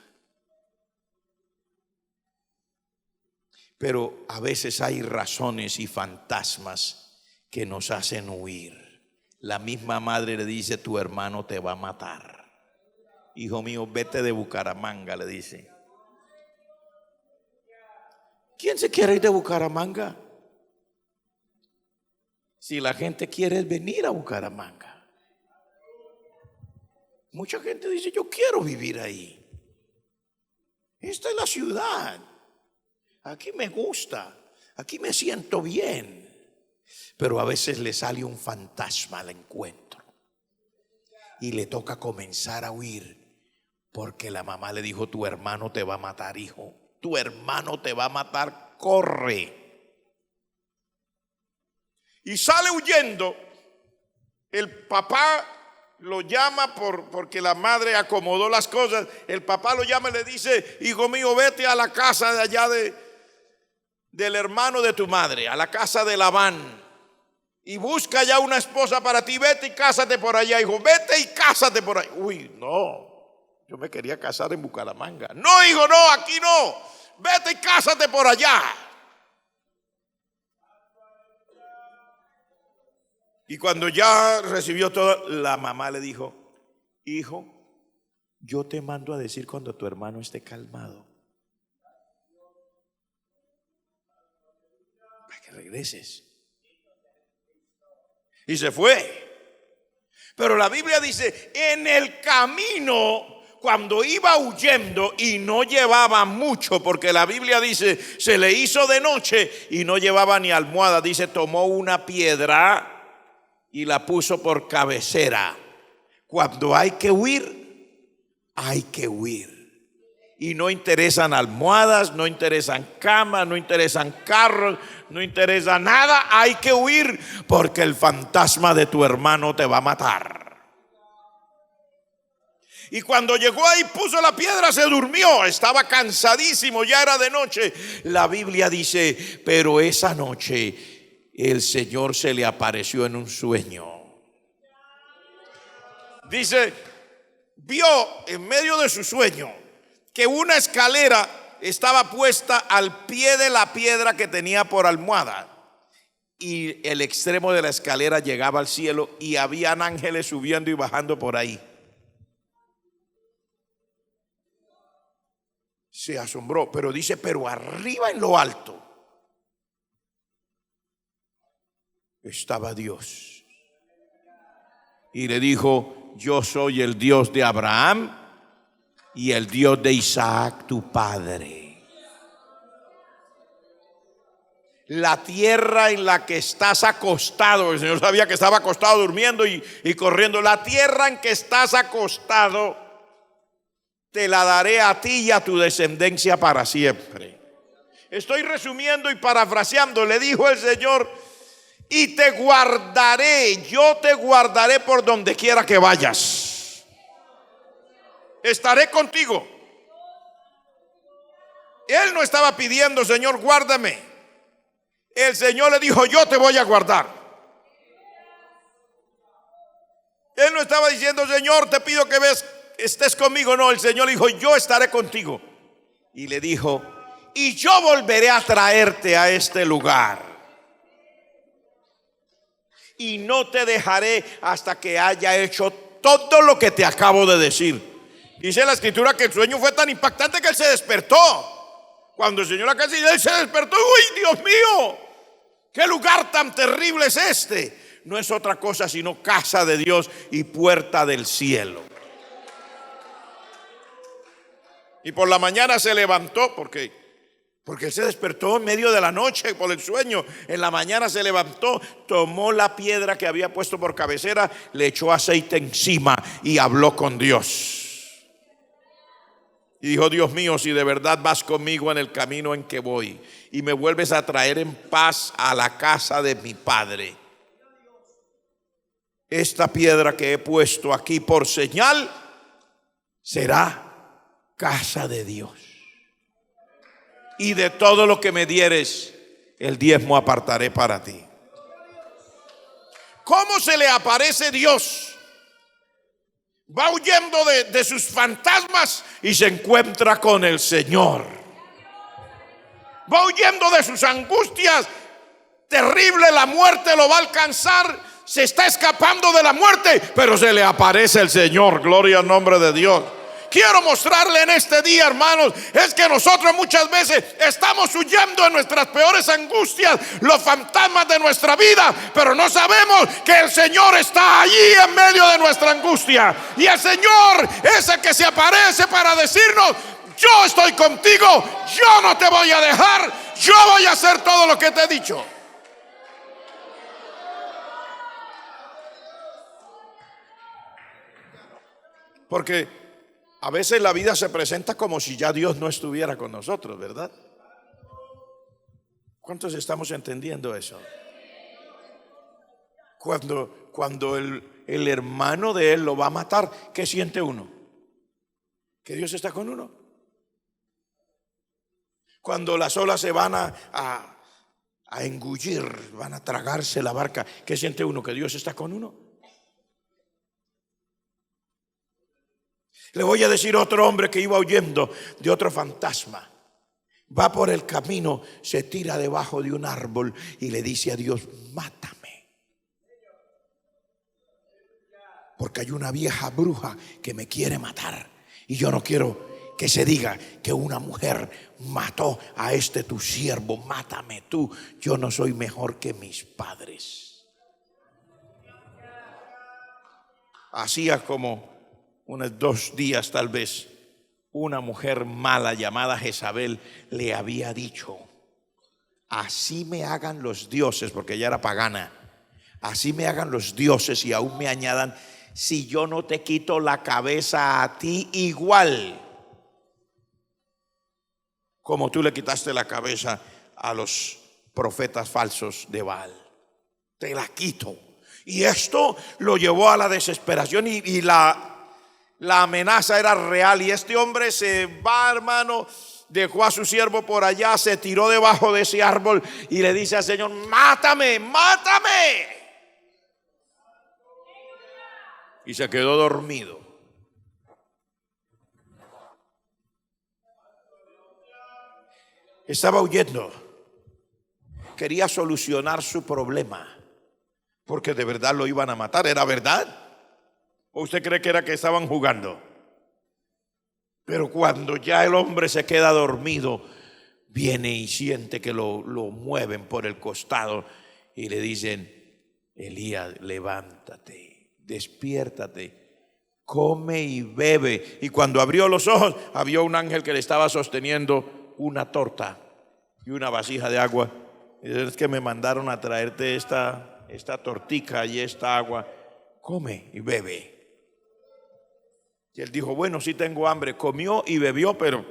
Pero a veces hay razones y fantasmas que nos hacen huir. La misma madre le dice: tu hermano te va a matar. Hijo mío, vete de Bucaramanga, le dice. ¿Quién se quiere ir de Bucaramanga? Si la gente quiere venir a Bucaramanga. Mucha gente dice: yo quiero vivir ahí. Esta es la ciudad. Aquí me gusta. Aquí me siento bien. Pero a veces le sale un fantasma al encuentro y le toca comenzar a huir, porque la mamá le dijo: tu hermano te va a matar, hijo. Tu hermano te va a matar, corre. Y sale huyendo. El papá lo llama porque la madre acomodó las cosas. El papá lo llama y le dice: hijo mío, vete a la casa de allá del hermano de tu madre, a la casa de Labán, y busca ya una esposa para ti. Vete y cásate por allá, hijo. Vete y cásate por allá. Uy, no, yo me quería casar en Bucaramanga. No, hijo, no, aquí no. Vete y cásate por allá. Y cuando ya recibió todo, la mamá le dijo: hijo, yo te mando a decir cuando tu hermano esté calmado, para que regreses. Y se fue. Pero la Biblia dice: en el camino, cuando iba huyendo, y no llevaba mucho, porque la Biblia dice: se le hizo de noche y no llevaba ni almohada. Dice: tomó una piedra y la puso por cabecera. Cuando hay que huir, hay que huir. Y no interesan almohadas, no interesan camas, no interesan carros, no interesa nada. Hay que huir, porque el fantasma de tu hermano te va a matar. Y cuando llegó ahí, puso la piedra, se durmió. Estaba cansadísimo, ya era de noche. La Biblia dice: pero esa noche el Señor se le apareció en un sueño. Dice, vio en medio de su sueño que una escalera estaba puesta al pie de la piedra que tenía por almohada, y el extremo de la escalera llegaba al cielo, y habían ángeles subiendo y bajando por ahí. Se asombró, pero dice: pero arriba en lo alto estaba Dios, y le dijo: yo soy el Dios de Abraham y el Dios de Isaac tu padre. La tierra en la que estás acostado, el Señor sabía que estaba acostado durmiendo y corriendo. La tierra en que estás acostado te la daré a ti y a tu descendencia para siempre. Estoy resumiendo y parafraseando. Le dijo el Señor: y te guardaré, yo te guardaré por donde quiera que vayas. Estaré contigo. Él no estaba pidiendo: Señor, guárdame. El Señor le dijo: yo te voy a guardar. Él no estaba diciendo: Señor, te pido que estés conmigo. No, el Señor le dijo: yo estaré contigo. Y le dijo: y yo volveré a traerte a este lugar, y no te dejaré hasta que haya hecho todo lo que te acabo de decir. Dice la escritura que el sueño fue tan impactante que él se despertó. Cuando el Señor acá, él se despertó. Uy, Dios mío, qué lugar tan terrible es este. No es otra cosa sino casa de Dios y puerta del cielo. Y por la mañana se levantó, porque él se despertó en medio de la noche por el sueño. En la mañana se levantó, tomó la piedra que había puesto por cabecera, le echó aceite encima y habló con Dios. Y dijo: Dios mío, si de verdad vas conmigo en el camino en que voy y me vuelves a traer en paz a la casa de mi padre, esta piedra que he puesto aquí por señal será casa de Dios. Y de todo lo que me dieres, el diezmo apartaré para ti. ¿Cómo se le aparece Dios? Va huyendo de sus fantasmas y se encuentra con el Señor. Va huyendo de sus angustias. Terrible, la muerte lo va a alcanzar. Se está escapando de la muerte, pero se le aparece el Señor. Gloria al nombre de Dios. Quiero mostrarle en este día, hermanos, es que nosotros muchas veces estamos huyendo de nuestras peores angustias, los fantasmas de nuestra vida, pero no sabemos que el Señor está allí en medio de nuestra angustia. Y el Señor es el que se aparece para decirnos: yo estoy contigo, yo no te voy a dejar, yo voy a hacer todo lo que te he dicho. Porque a veces la vida se presenta como si ya Dios no estuviera con nosotros, ¿verdad? ¿Cuántos estamos entendiendo eso? Cuando el hermano de él lo va a matar, ¿qué siente uno? Que Dios está con uno. Cuando las olas se van a engullir, van a tragarse la barca, ¿qué siente uno? Que Dios está con uno. Le voy a decir otro hombre que iba huyendo de otro fantasma. Va por el camino, se tira debajo de un árbol y le dice a Dios: mátame, porque hay una vieja bruja que me quiere matar y yo no quiero que se diga que una mujer mató a este tu siervo. Mátame tú, yo no soy mejor que mis padres. Hacía como unos 2 días tal vez, una mujer mala llamada Jezabel le había dicho: así me hagan los dioses, porque ella era pagana, así me hagan los dioses y aún me añadan, si yo no te quito la cabeza a ti igual como tú le quitaste la cabeza a los profetas falsos de Baal, te la quito. Y esto lo llevó a la desesperación y la amenaza era real. Y este hombre se va, hermano, dejó a su siervo por allá, se tiró debajo de ese árbol y le dice al Señor: mátame, mátame. Y se quedó dormido. Estaba huyendo. Quería solucionar su problema, porque de verdad lo iban a matar. ¿Era verdad? ¿O usted cree que era que estaban jugando? Pero cuando ya el hombre se queda dormido, viene y siente que lo mueven por el costado y le dicen: Elías, levántate, despiértate, come y bebe. Y cuando abrió los ojos, había un ángel que le estaba sosteniendo una torta y una vasija de agua. Y dice: es que me mandaron a traerte esta tortica y esta agua. Come y bebe. Y él dijo, bueno, sí tengo hambre. Comió y bebió, pero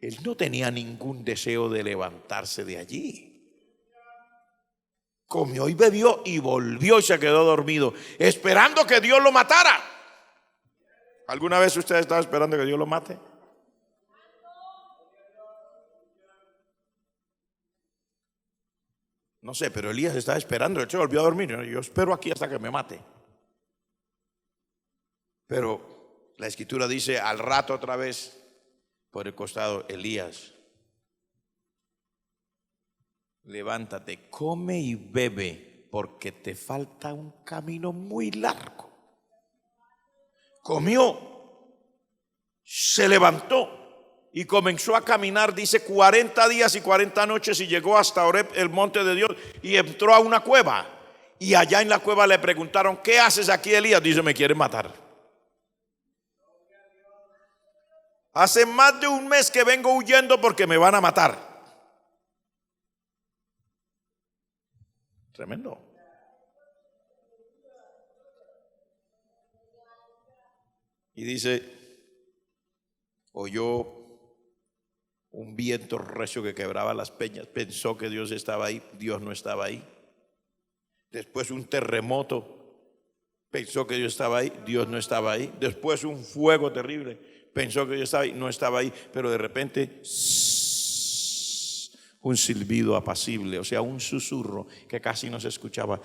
él no tenía ningún deseo de levantarse de allí. Comió y bebió y volvió y se quedó dormido, esperando que Dios lo matara. ¿Alguna vez usted estaba esperando que Dios lo mate? No sé, pero Elías estaba esperando. Él se volvió a dormir. Yo espero aquí hasta que me mate. Pero la escritura dice al rato otra vez por el costado, Elías, levántate, come y bebe, porque te falta un camino muy largo. Comió, se levantó y comenzó a caminar, dice 40 días y 40 noches, y llegó hasta Horeb, el monte de Dios, y entró a una cueva. Y allá en la cueva le preguntaron, ¿qué haces aquí, Elías? Dice, me quieren matar. Hace más de un mes que vengo huyendo porque me van a matar. Tremendo. Y dice, oyó un viento recio que quebraba las peñas. Pensó que Dios estaba ahí. Dios no estaba ahí. Después un terremoto. Pensó que Dios estaba ahí. Dios no estaba ahí. Después un fuego terrible. Pensó que Dios estaba ahí. No estaba ahí. Pero de repente un silbido apacible, o sea, un susurro que casi no se escuchaba.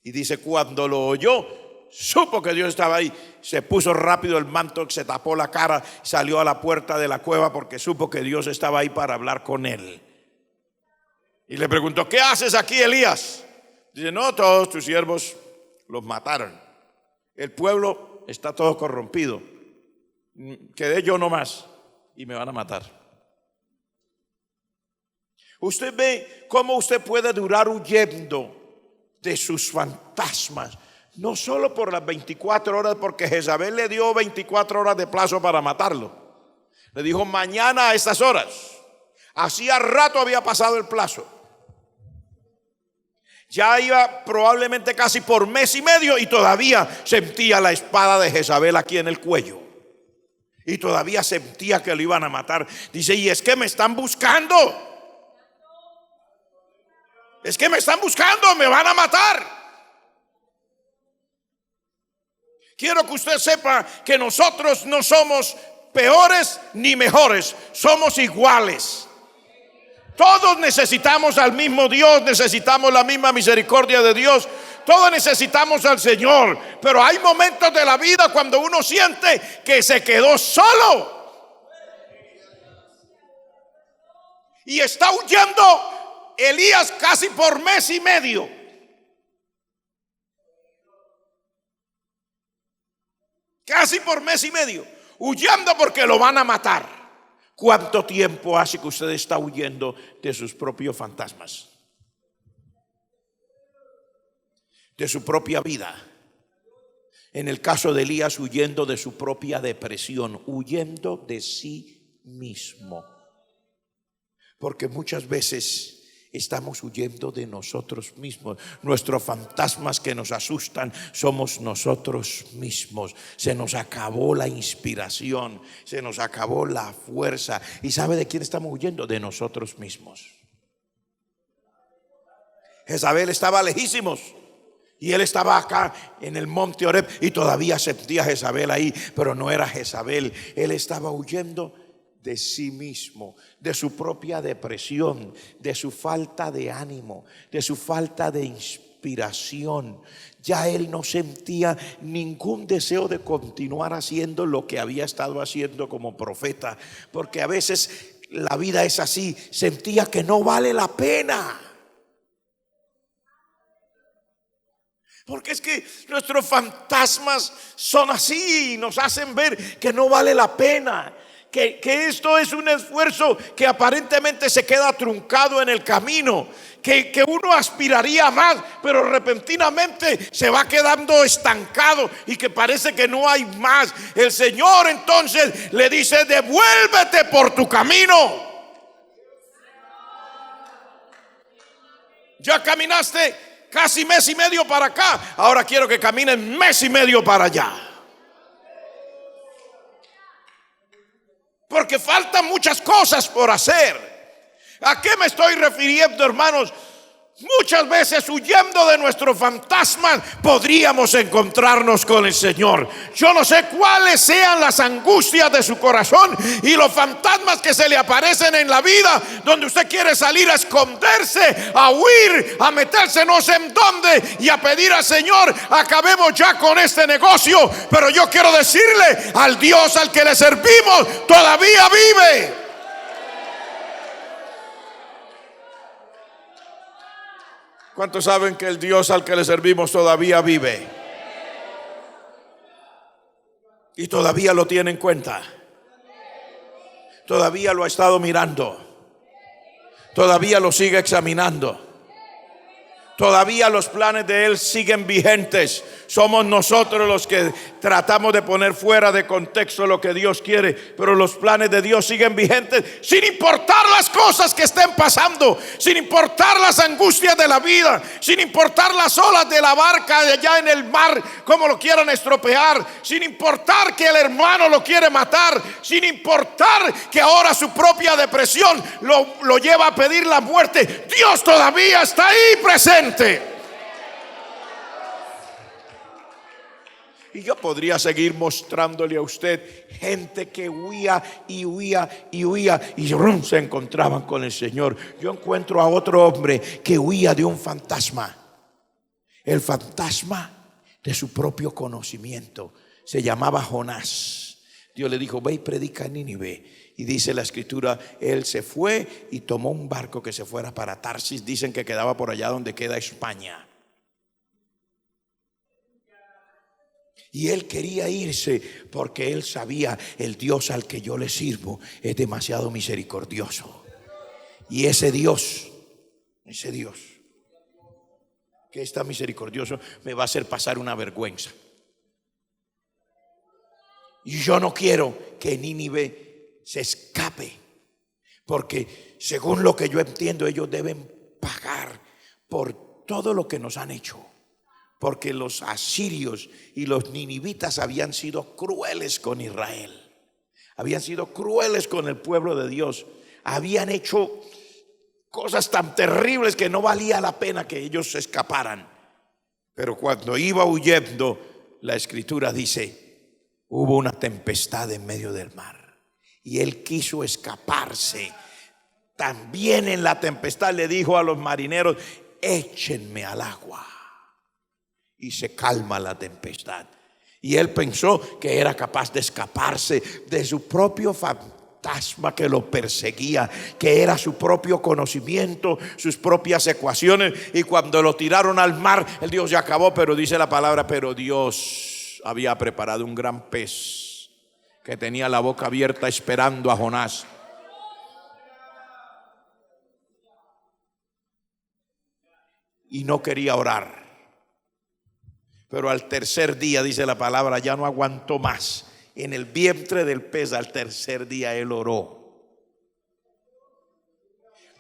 Y dice, cuando lo oyó, supo que Dios estaba ahí. Se puso rápido el manto, se tapó la cara, salió a la puerta de la cueva porque supo que Dios estaba ahí para hablar con él. Y le preguntó, ¿qué haces aquí, Elías? Dice, no, todos tus siervos los mataron. El pueblo está todo corrompido. Quedé yo nomás y me van a matar. Usted ve cómo usted puede durar huyendo de sus fantasmas. No solo por las 24 horas, porque Jezabel le dio 24 horas de plazo para matarlo. Le dijo, mañana a estas horas. Hacía rato había pasado el plazo. Ya iba probablemente casi por mes y medio y todavía sentía la espada de Jezabel aquí en el cuello. Y todavía sentía que lo iban a matar. Dice, y es que me están buscando. Es que me están buscando, me van a matar. Quiero que usted sepa que nosotros no somos peores ni mejores, somos iguales. Todos necesitamos al mismo Dios, necesitamos la misma misericordia de Dios, todos necesitamos al Señor. Pero hay momentos de la vida cuando uno siente que se quedó solo y está huyendo. Elías casi por mes y medio. Casi por mes y medio. Huyendo porque lo van a matar. ¿Cuánto tiempo hace que usted está huyendo de sus propios fantasmas? De su propia vida. En el caso de Elías, huyendo de su propia depresión, huyendo de sí mismo. Porque muchas veces estamos huyendo de nosotros mismos. Nuestros fantasmas que nos asustan somos nosotros mismos. Se nos acabó la inspiración, se nos acabó la fuerza. ¿Y sabe de quién estamos huyendo? De nosotros mismos. Jezabel estaba lejísimos y él estaba acá en el monte Horeb y todavía sentía a Jezabel ahí, pero no era Jezabel. Él estaba huyendo de sí mismo, de su propia depresión, de su falta de ánimo, de su falta de inspiración. Ya él no sentía ningún deseo de continuar haciendo lo que había estado haciendo como profeta, porque a veces la vida es así, sentía que no vale la pena. Porque es que nuestros fantasmas son así, nos hacen ver que no vale la pena. Que esto es un esfuerzo que aparentemente se queda truncado en el camino, que uno aspiraría más, pero repentinamente se va quedando estancado y que parece que no hay más. El Señor entonces le dice, devuélvete por tu camino. Ya caminaste casi mes y medio para acá, ahora quiero que caminen mes y medio para allá. Porque faltan muchas cosas por hacer. ¿A qué me estoy refiriendo, hermanos? Muchas veces huyendo de nuestros fantasmas podríamos encontrarnos con el Señor. Yo no sé cuáles sean las angustias de su corazón y los fantasmas que se le aparecen en la vida, donde usted quiere salir a esconderse, a huir, a meterse no sé en dónde y a pedir al Señor, acabemos ya con este negocio. Pero yo quiero decirle, al Dios al que le servimos todavía vive. ¿Cuántos saben que el Dios al que le servimos todavía vive? Y todavía lo tiene en cuenta. Todavía lo ha estado mirando. Todavía lo sigue examinando. Todavía los planes de Él siguen vigentes. Somos nosotros los que tratamos de poner fuera de contexto lo que Dios quiere, pero los planes de Dios siguen vigentes, sin importar las cosas que estén pasando, sin importar las angustias de la vida, sin importar las olas de la barca de allá en el mar, como lo quieran estropear, sin importar que el hermano lo quiere matar, sin importar que ahora su propia depresión lo lleva a pedir la muerte. Dios todavía está ahí presente. Y yo podría seguir mostrándole a usted gente que huía y huía y huía y se encontraban con el Señor. Yo encuentro a otro hombre que huía de un fantasma, el fantasma de su propio conocimiento. Se llamaba Jonás. Dios le dijo: ve y predica en Nínive. Y dice la escritura, él se fue y tomó un barco que se fuera para Tarsis. Dicen que quedaba por allá donde queda España. Y él quería irse porque él sabía, el Dios al que yo le sirvo es demasiado misericordioso. Y ese Dios que es tan misericordioso, me va a hacer pasar una vergüenza. Y yo no quiero que Nínive se escape, porque según lo que yo entiendo, ellos deben pagar por todo lo que nos han hecho. Porque los asirios y los ninivitas habían sido crueles con Israel, habían sido crueles con el pueblo de Dios, habían hecho cosas tan terribles que no valía la pena que ellos se escaparan. Pero cuando iba huyendo, la escritura dice, hubo una tempestad en medio del mar y él quiso escaparse. También en la tempestad le dijo a los marineros: échenme al agua. Y se calma la tempestad. Y él pensó que era capaz de escaparse de su propio fantasma que lo perseguía, que era su propio conocimiento, sus propias ecuaciones. Y cuando lo tiraron al mar, el Dios ya acabó. Pero dice la palabra, pero Dios había preparado un gran pez que tenía la boca abierta esperando a Jonás. Y no quería orar. Pero al tercer día, dice la palabra, ya no aguantó más. En el vientre del pez, al tercer día él oró,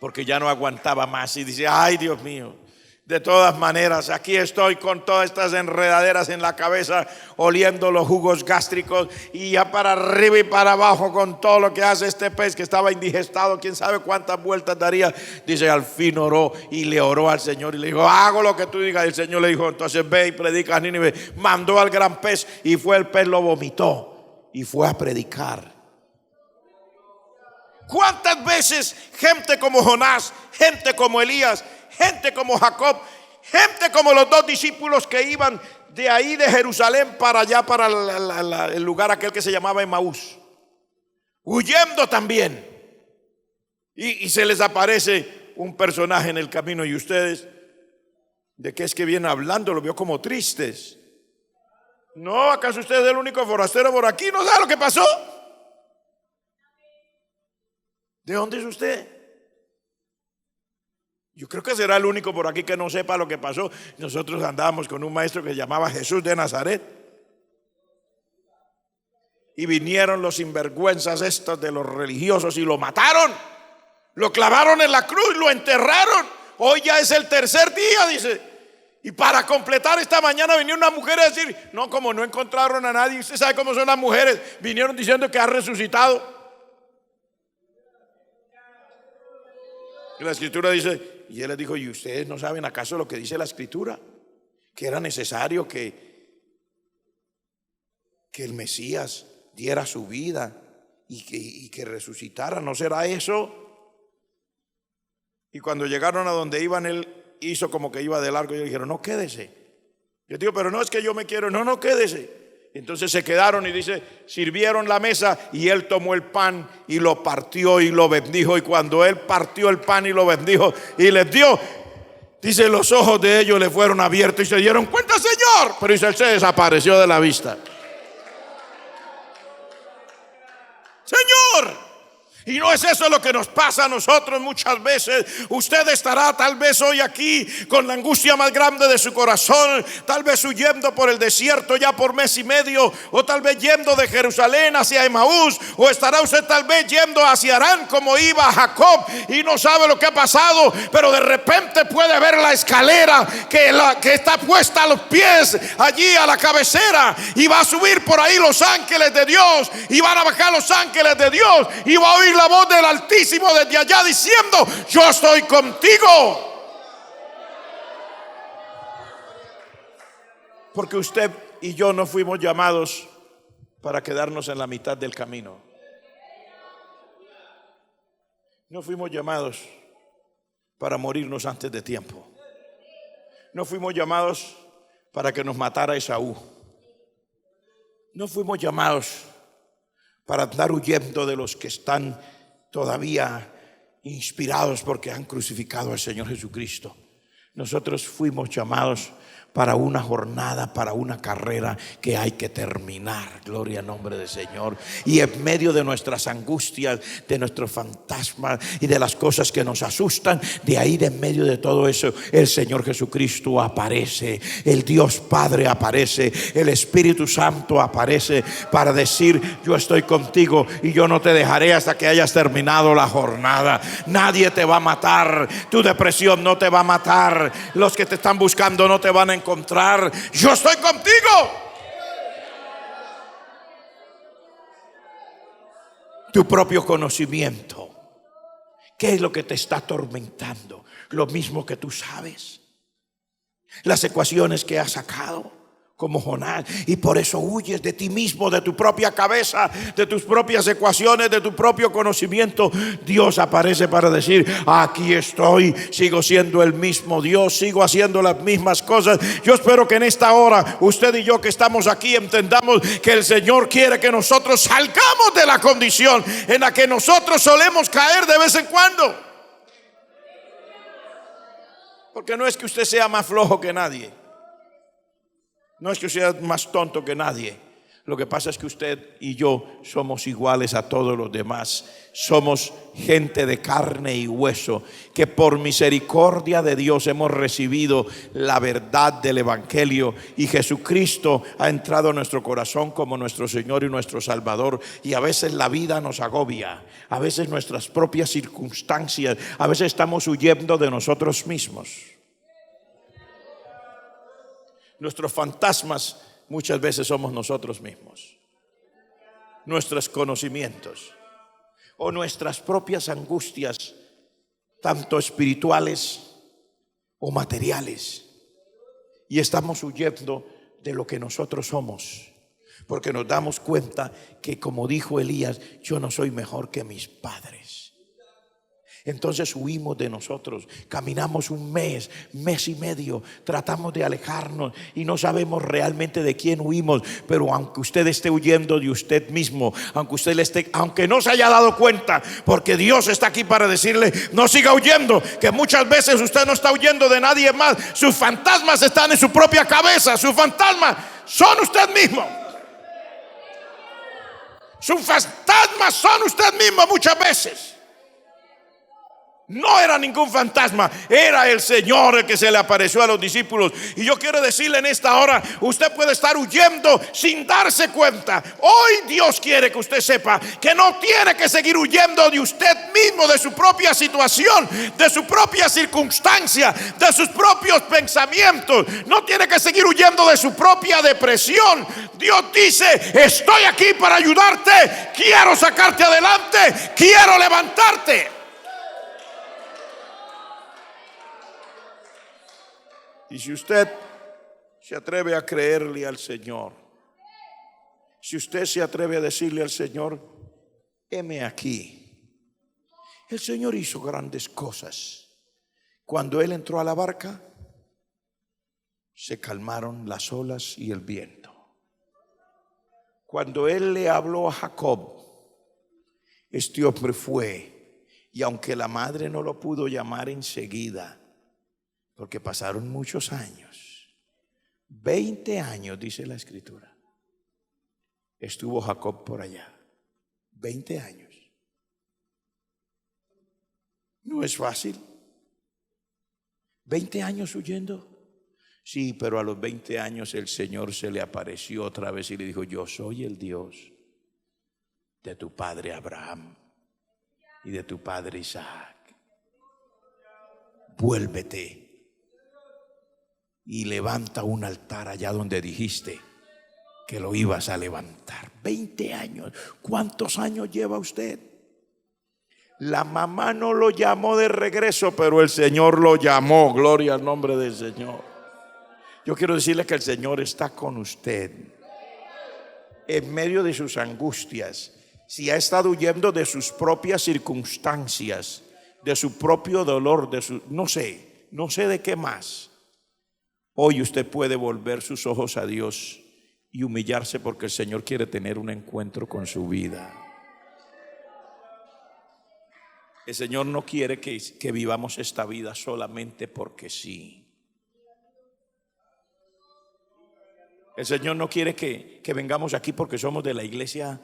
porque ya no aguantaba más. Y dice: ay, Dios mío, de todas maneras aquí estoy con todas estas enredaderas en la cabeza, oliendo los jugos gástricos, y ya para arriba y para abajo con todo lo que hace este pez que estaba indigestado, quién sabe cuántas vueltas daría. Dice: al fin oró y le oró al Señor y le dijo: hago lo que tú digas. Y el Señor le dijo: entonces ve y predica a Nínive. Mandó al gran pez y fue, el pez lo vomitó y fue a predicar. ¿Cuántas veces gente como Jonás, gente como Elías, gente como Jacob, gente como los dos discípulos que iban de ahí de Jerusalén para allá, para el lugar aquel que se llamaba Emaús, huyendo también, y se les aparece un personaje en el camino? Y ustedes, ¿de qué es que vienen hablando? Lo veo como tristes. ¿No? ¿Acaso usted es el único forastero por aquí? ¿No sabe lo que pasó? ¿De dónde es usted? Yo creo que será el único por aquí que no sepa lo que pasó. Nosotros andábamos con un maestro que se llamaba Jesús de Nazaret, y vinieron los sinvergüenzas estos de los religiosos y lo mataron, lo clavaron en la cruz, lo enterraron. Hoy ya es el tercer día, dice. Y para completar, esta mañana vinieron unas mujeres a decir, no, como no encontraron a nadie, usted sabe cómo son las mujeres, vinieron diciendo que ha resucitado. Y la escritura dice, y él les dijo, ¿y ustedes no saben acaso lo que dice la escritura? Que era necesario que el Mesías diera su vida y que resucitara, ¿no será eso? Y cuando llegaron a donde iban, él hizo como que iba de largo y le dijeron, no, quédese. Yo digo, pero no es que yo me quiero, no, quédese. Entonces se quedaron y dice, sirvieron la mesa y él tomó el pan y lo partió y lo bendijo. Y cuando él partió el pan y lo bendijo y les dio, dice, los ojos de ellos le fueron abiertos y se dieron cuenta, Señor. Pero dice, él se desapareció de la vista. Señor. Y no es eso lo que nos pasa a nosotros muchas veces. Usted estará tal vez hoy aquí con la angustia más grande de su corazón, tal vez huyendo por el desierto ya por mes y medio, o tal vez yendo de Jerusalén hacia Emaús, o estará usted tal vez yendo hacia Harán como iba Jacob y no sabe lo que ha pasado, pero de repente puede ver la escalera que está puesta a los pies allí a la cabecera, y va a subir por ahí los ángeles de Dios, y van a bajar los ángeles de Dios, y va a oír la voz del Altísimo desde allá diciendo, yo estoy contigo. Porque usted y yo no fuimos llamados para quedarnos en la mitad del camino. No fuimos llamados para morirnos antes de tiempo. No fuimos llamados para que nos matara Esaú. No fuimos llamados para andar huyendo de los que están todavía inspirados porque han crucificado al Señor Jesucristo. Nosotros fuimos llamados para una jornada, para una carrera que hay que terminar. Gloria al nombre del Señor. Y en medio de nuestras angustias, de nuestros fantasmas y de las cosas que nos asustan, de ahí, de en medio de todo eso, el Señor Jesucristo aparece, el Dios Padre aparece, el Espíritu Santo aparece para decir, yo estoy contigo y yo no te dejaré hasta que hayas terminado la jornada. Nadie te va a matar, tu depresión no te va a matar, los que te están buscando no te van a encontrar. Yo estoy contigo. Tu propio conocimiento, ¿qué es lo que te está atormentando? Lo mismo que tú sabes, las ecuaciones que has sacado como Jonás, y por eso huyes de ti mismo, de tu propia cabeza, de tus propias ecuaciones, de tu propio conocimiento. Dios aparece para decir, aquí estoy, sigo siendo el mismo Dios, sigo haciendo las mismas cosas. Yo espero que en esta hora usted y yo que estamos aquí entendamos que el Señor quiere que nosotros salgamos de la condición en la que nosotros solemos caer de vez en cuando. Porque no es que usted sea más flojo que nadie, no es que sea más tonto que nadie. Lo que pasa es que usted y yo somos iguales a todos los demás. Somos gente de carne y hueso, que por misericordia de Dios hemos recibido la verdad del Evangelio, y Jesucristo ha entrado a nuestro corazón como nuestro Señor y nuestro Salvador. Y a veces la vida nos agobia, a veces nuestras propias circunstancias, a veces estamos huyendo de nosotros mismos. Nuestros fantasmas muchas veces somos nosotros mismos, nuestros conocimientos o nuestras propias angustias, tanto espirituales o materiales, y estamos huyendo de lo que nosotros somos, porque nos damos cuenta que, como dijo Elías, yo no soy mejor que mis padres. Entonces huimos de nosotros, caminamos un mes y medio, tratamos de alejarnos y no sabemos realmente de quién huimos. Pero aunque usted esté huyendo de usted mismo, aunque no se haya dado cuenta, porque Dios está aquí para decirle, no siga huyendo, que muchas veces usted no está huyendo de nadie más. Sus fantasmas están en su propia cabeza, sus fantasmas son usted mismo. Sus fantasmas son usted mismo muchas veces. No era ningún fantasma, era el Señor el que se le apareció a los discípulos. Y yo quiero decirle en esta hora, usted puede estar huyendo sin darse cuenta. Hoy Dios quiere que usted sepa que no tiene que seguir huyendo de usted mismo, de su propia situación, de su propia circunstancia, de sus propios pensamientos. No tiene que seguir huyendo de su propia depresión. Dios dice: estoy aquí para ayudarte, quiero sacarte adelante, quiero levantarte. Y si usted se atreve a creerle al Señor, si usted se atreve a decirle al Señor: heme aquí. El Señor hizo grandes cosas. Cuando Él entró a la barca, se calmaron las olas y el viento. Cuando Él le habló a Jacob, este hombre fue, y aunque la madre no lo pudo llamar enseguida, porque pasaron muchos años, 20 años dice la Escritura, estuvo Jacob por allá. 20 años. No es fácil. 20 años huyendo. Sí, pero a los 20 años el Señor se le apareció otra vez y le dijo: yo soy el Dios de tu padre Abraham y de tu padre Isaac. Vuélvete y levanta un altar allá donde dijiste que lo ibas a levantar. 20 años. ¿Cuántos años lleva usted? La mamá no lo llamó de regreso, pero el Señor lo llamó. Gloria al nombre del Señor. Yo quiero decirle que el Señor está con usted en medio de sus angustias. Si ha estado huyendo de sus propias circunstancias, de su propio dolor, de su, no sé de qué más. Hoy usted puede volver sus ojos a Dios y humillarse, porque el Señor quiere tener un encuentro con su vida. El Señor no quiere que vivamos esta vida solamente porque sí. El Señor no quiere que vengamos aquí porque somos de la iglesia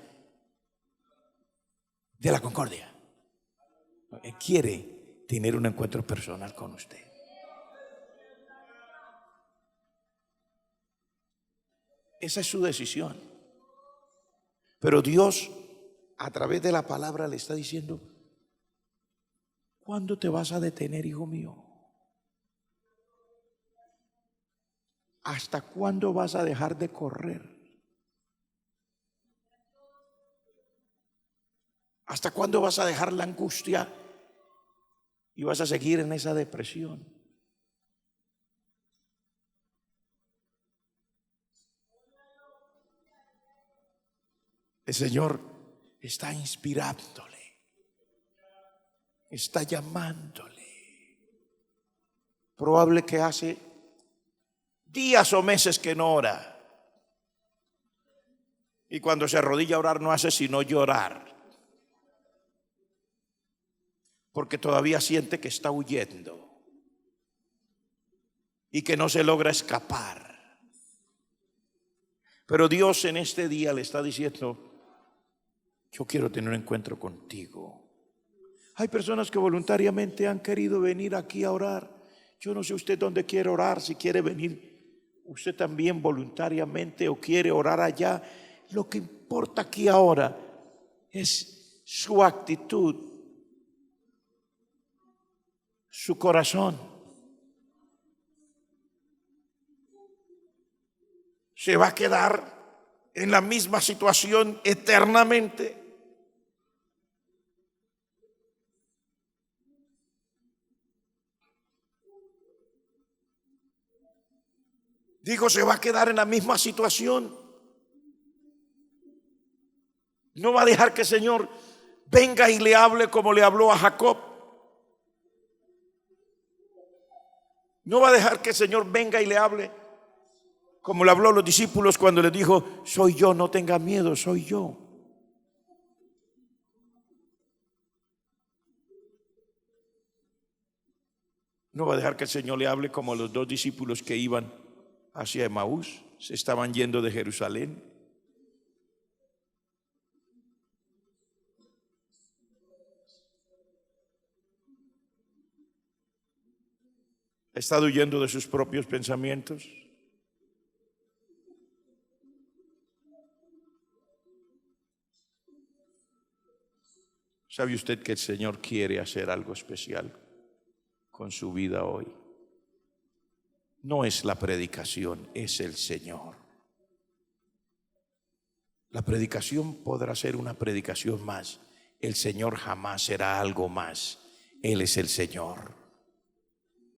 de la Concordia. Él quiere tener un encuentro personal con usted. Esa es su decisión. Pero Dios, a través de la palabra, le está diciendo: ¿cuándo te vas a detener, hijo mío? ¿Hasta cuándo vas a dejar de correr? ¿Hasta cuándo vas a dejar la angustia y vas a seguir en esa depresión? El Señor está inspirándole, está llamándole. Probable que hace días o meses que no ora, y cuando se arrodilla a orar no hace sino llorar, porque todavía siente que está huyendo y que no se logra escapar. Pero Dios en este día le está diciendo: yo quiero tener un encuentro contigo. Hay personas que voluntariamente han querido venir aquí a orar. Yo no sé usted dónde quiere orar, si quiere venir usted también voluntariamente o quiere orar allá. Lo que importa aquí ahora es su actitud, su corazón. ¿Se va a quedar en la misma situación eternamente? Digo, ¿se va a quedar en la misma situación? ¿No va a dejar que el Señor venga y le hable como le habló a Jacob? ¿No va a dejar que el Señor venga y le hable como le habló a los discípulos cuando les dijo: soy yo, no tenga miedo, soy yo? ¿No va a dejar que el Señor le hable como a los dos discípulos que iban hacia Emaús? Se estaban yendo de Jerusalén. ¿Ha estado huyendo de sus propios pensamientos? ¿Sabe usted que el Señor quiere hacer algo especial con su vida hoy? No es la predicación, es el Señor. La predicación podrá ser una predicación más. El Señor jamás será algo más. Él es el Señor.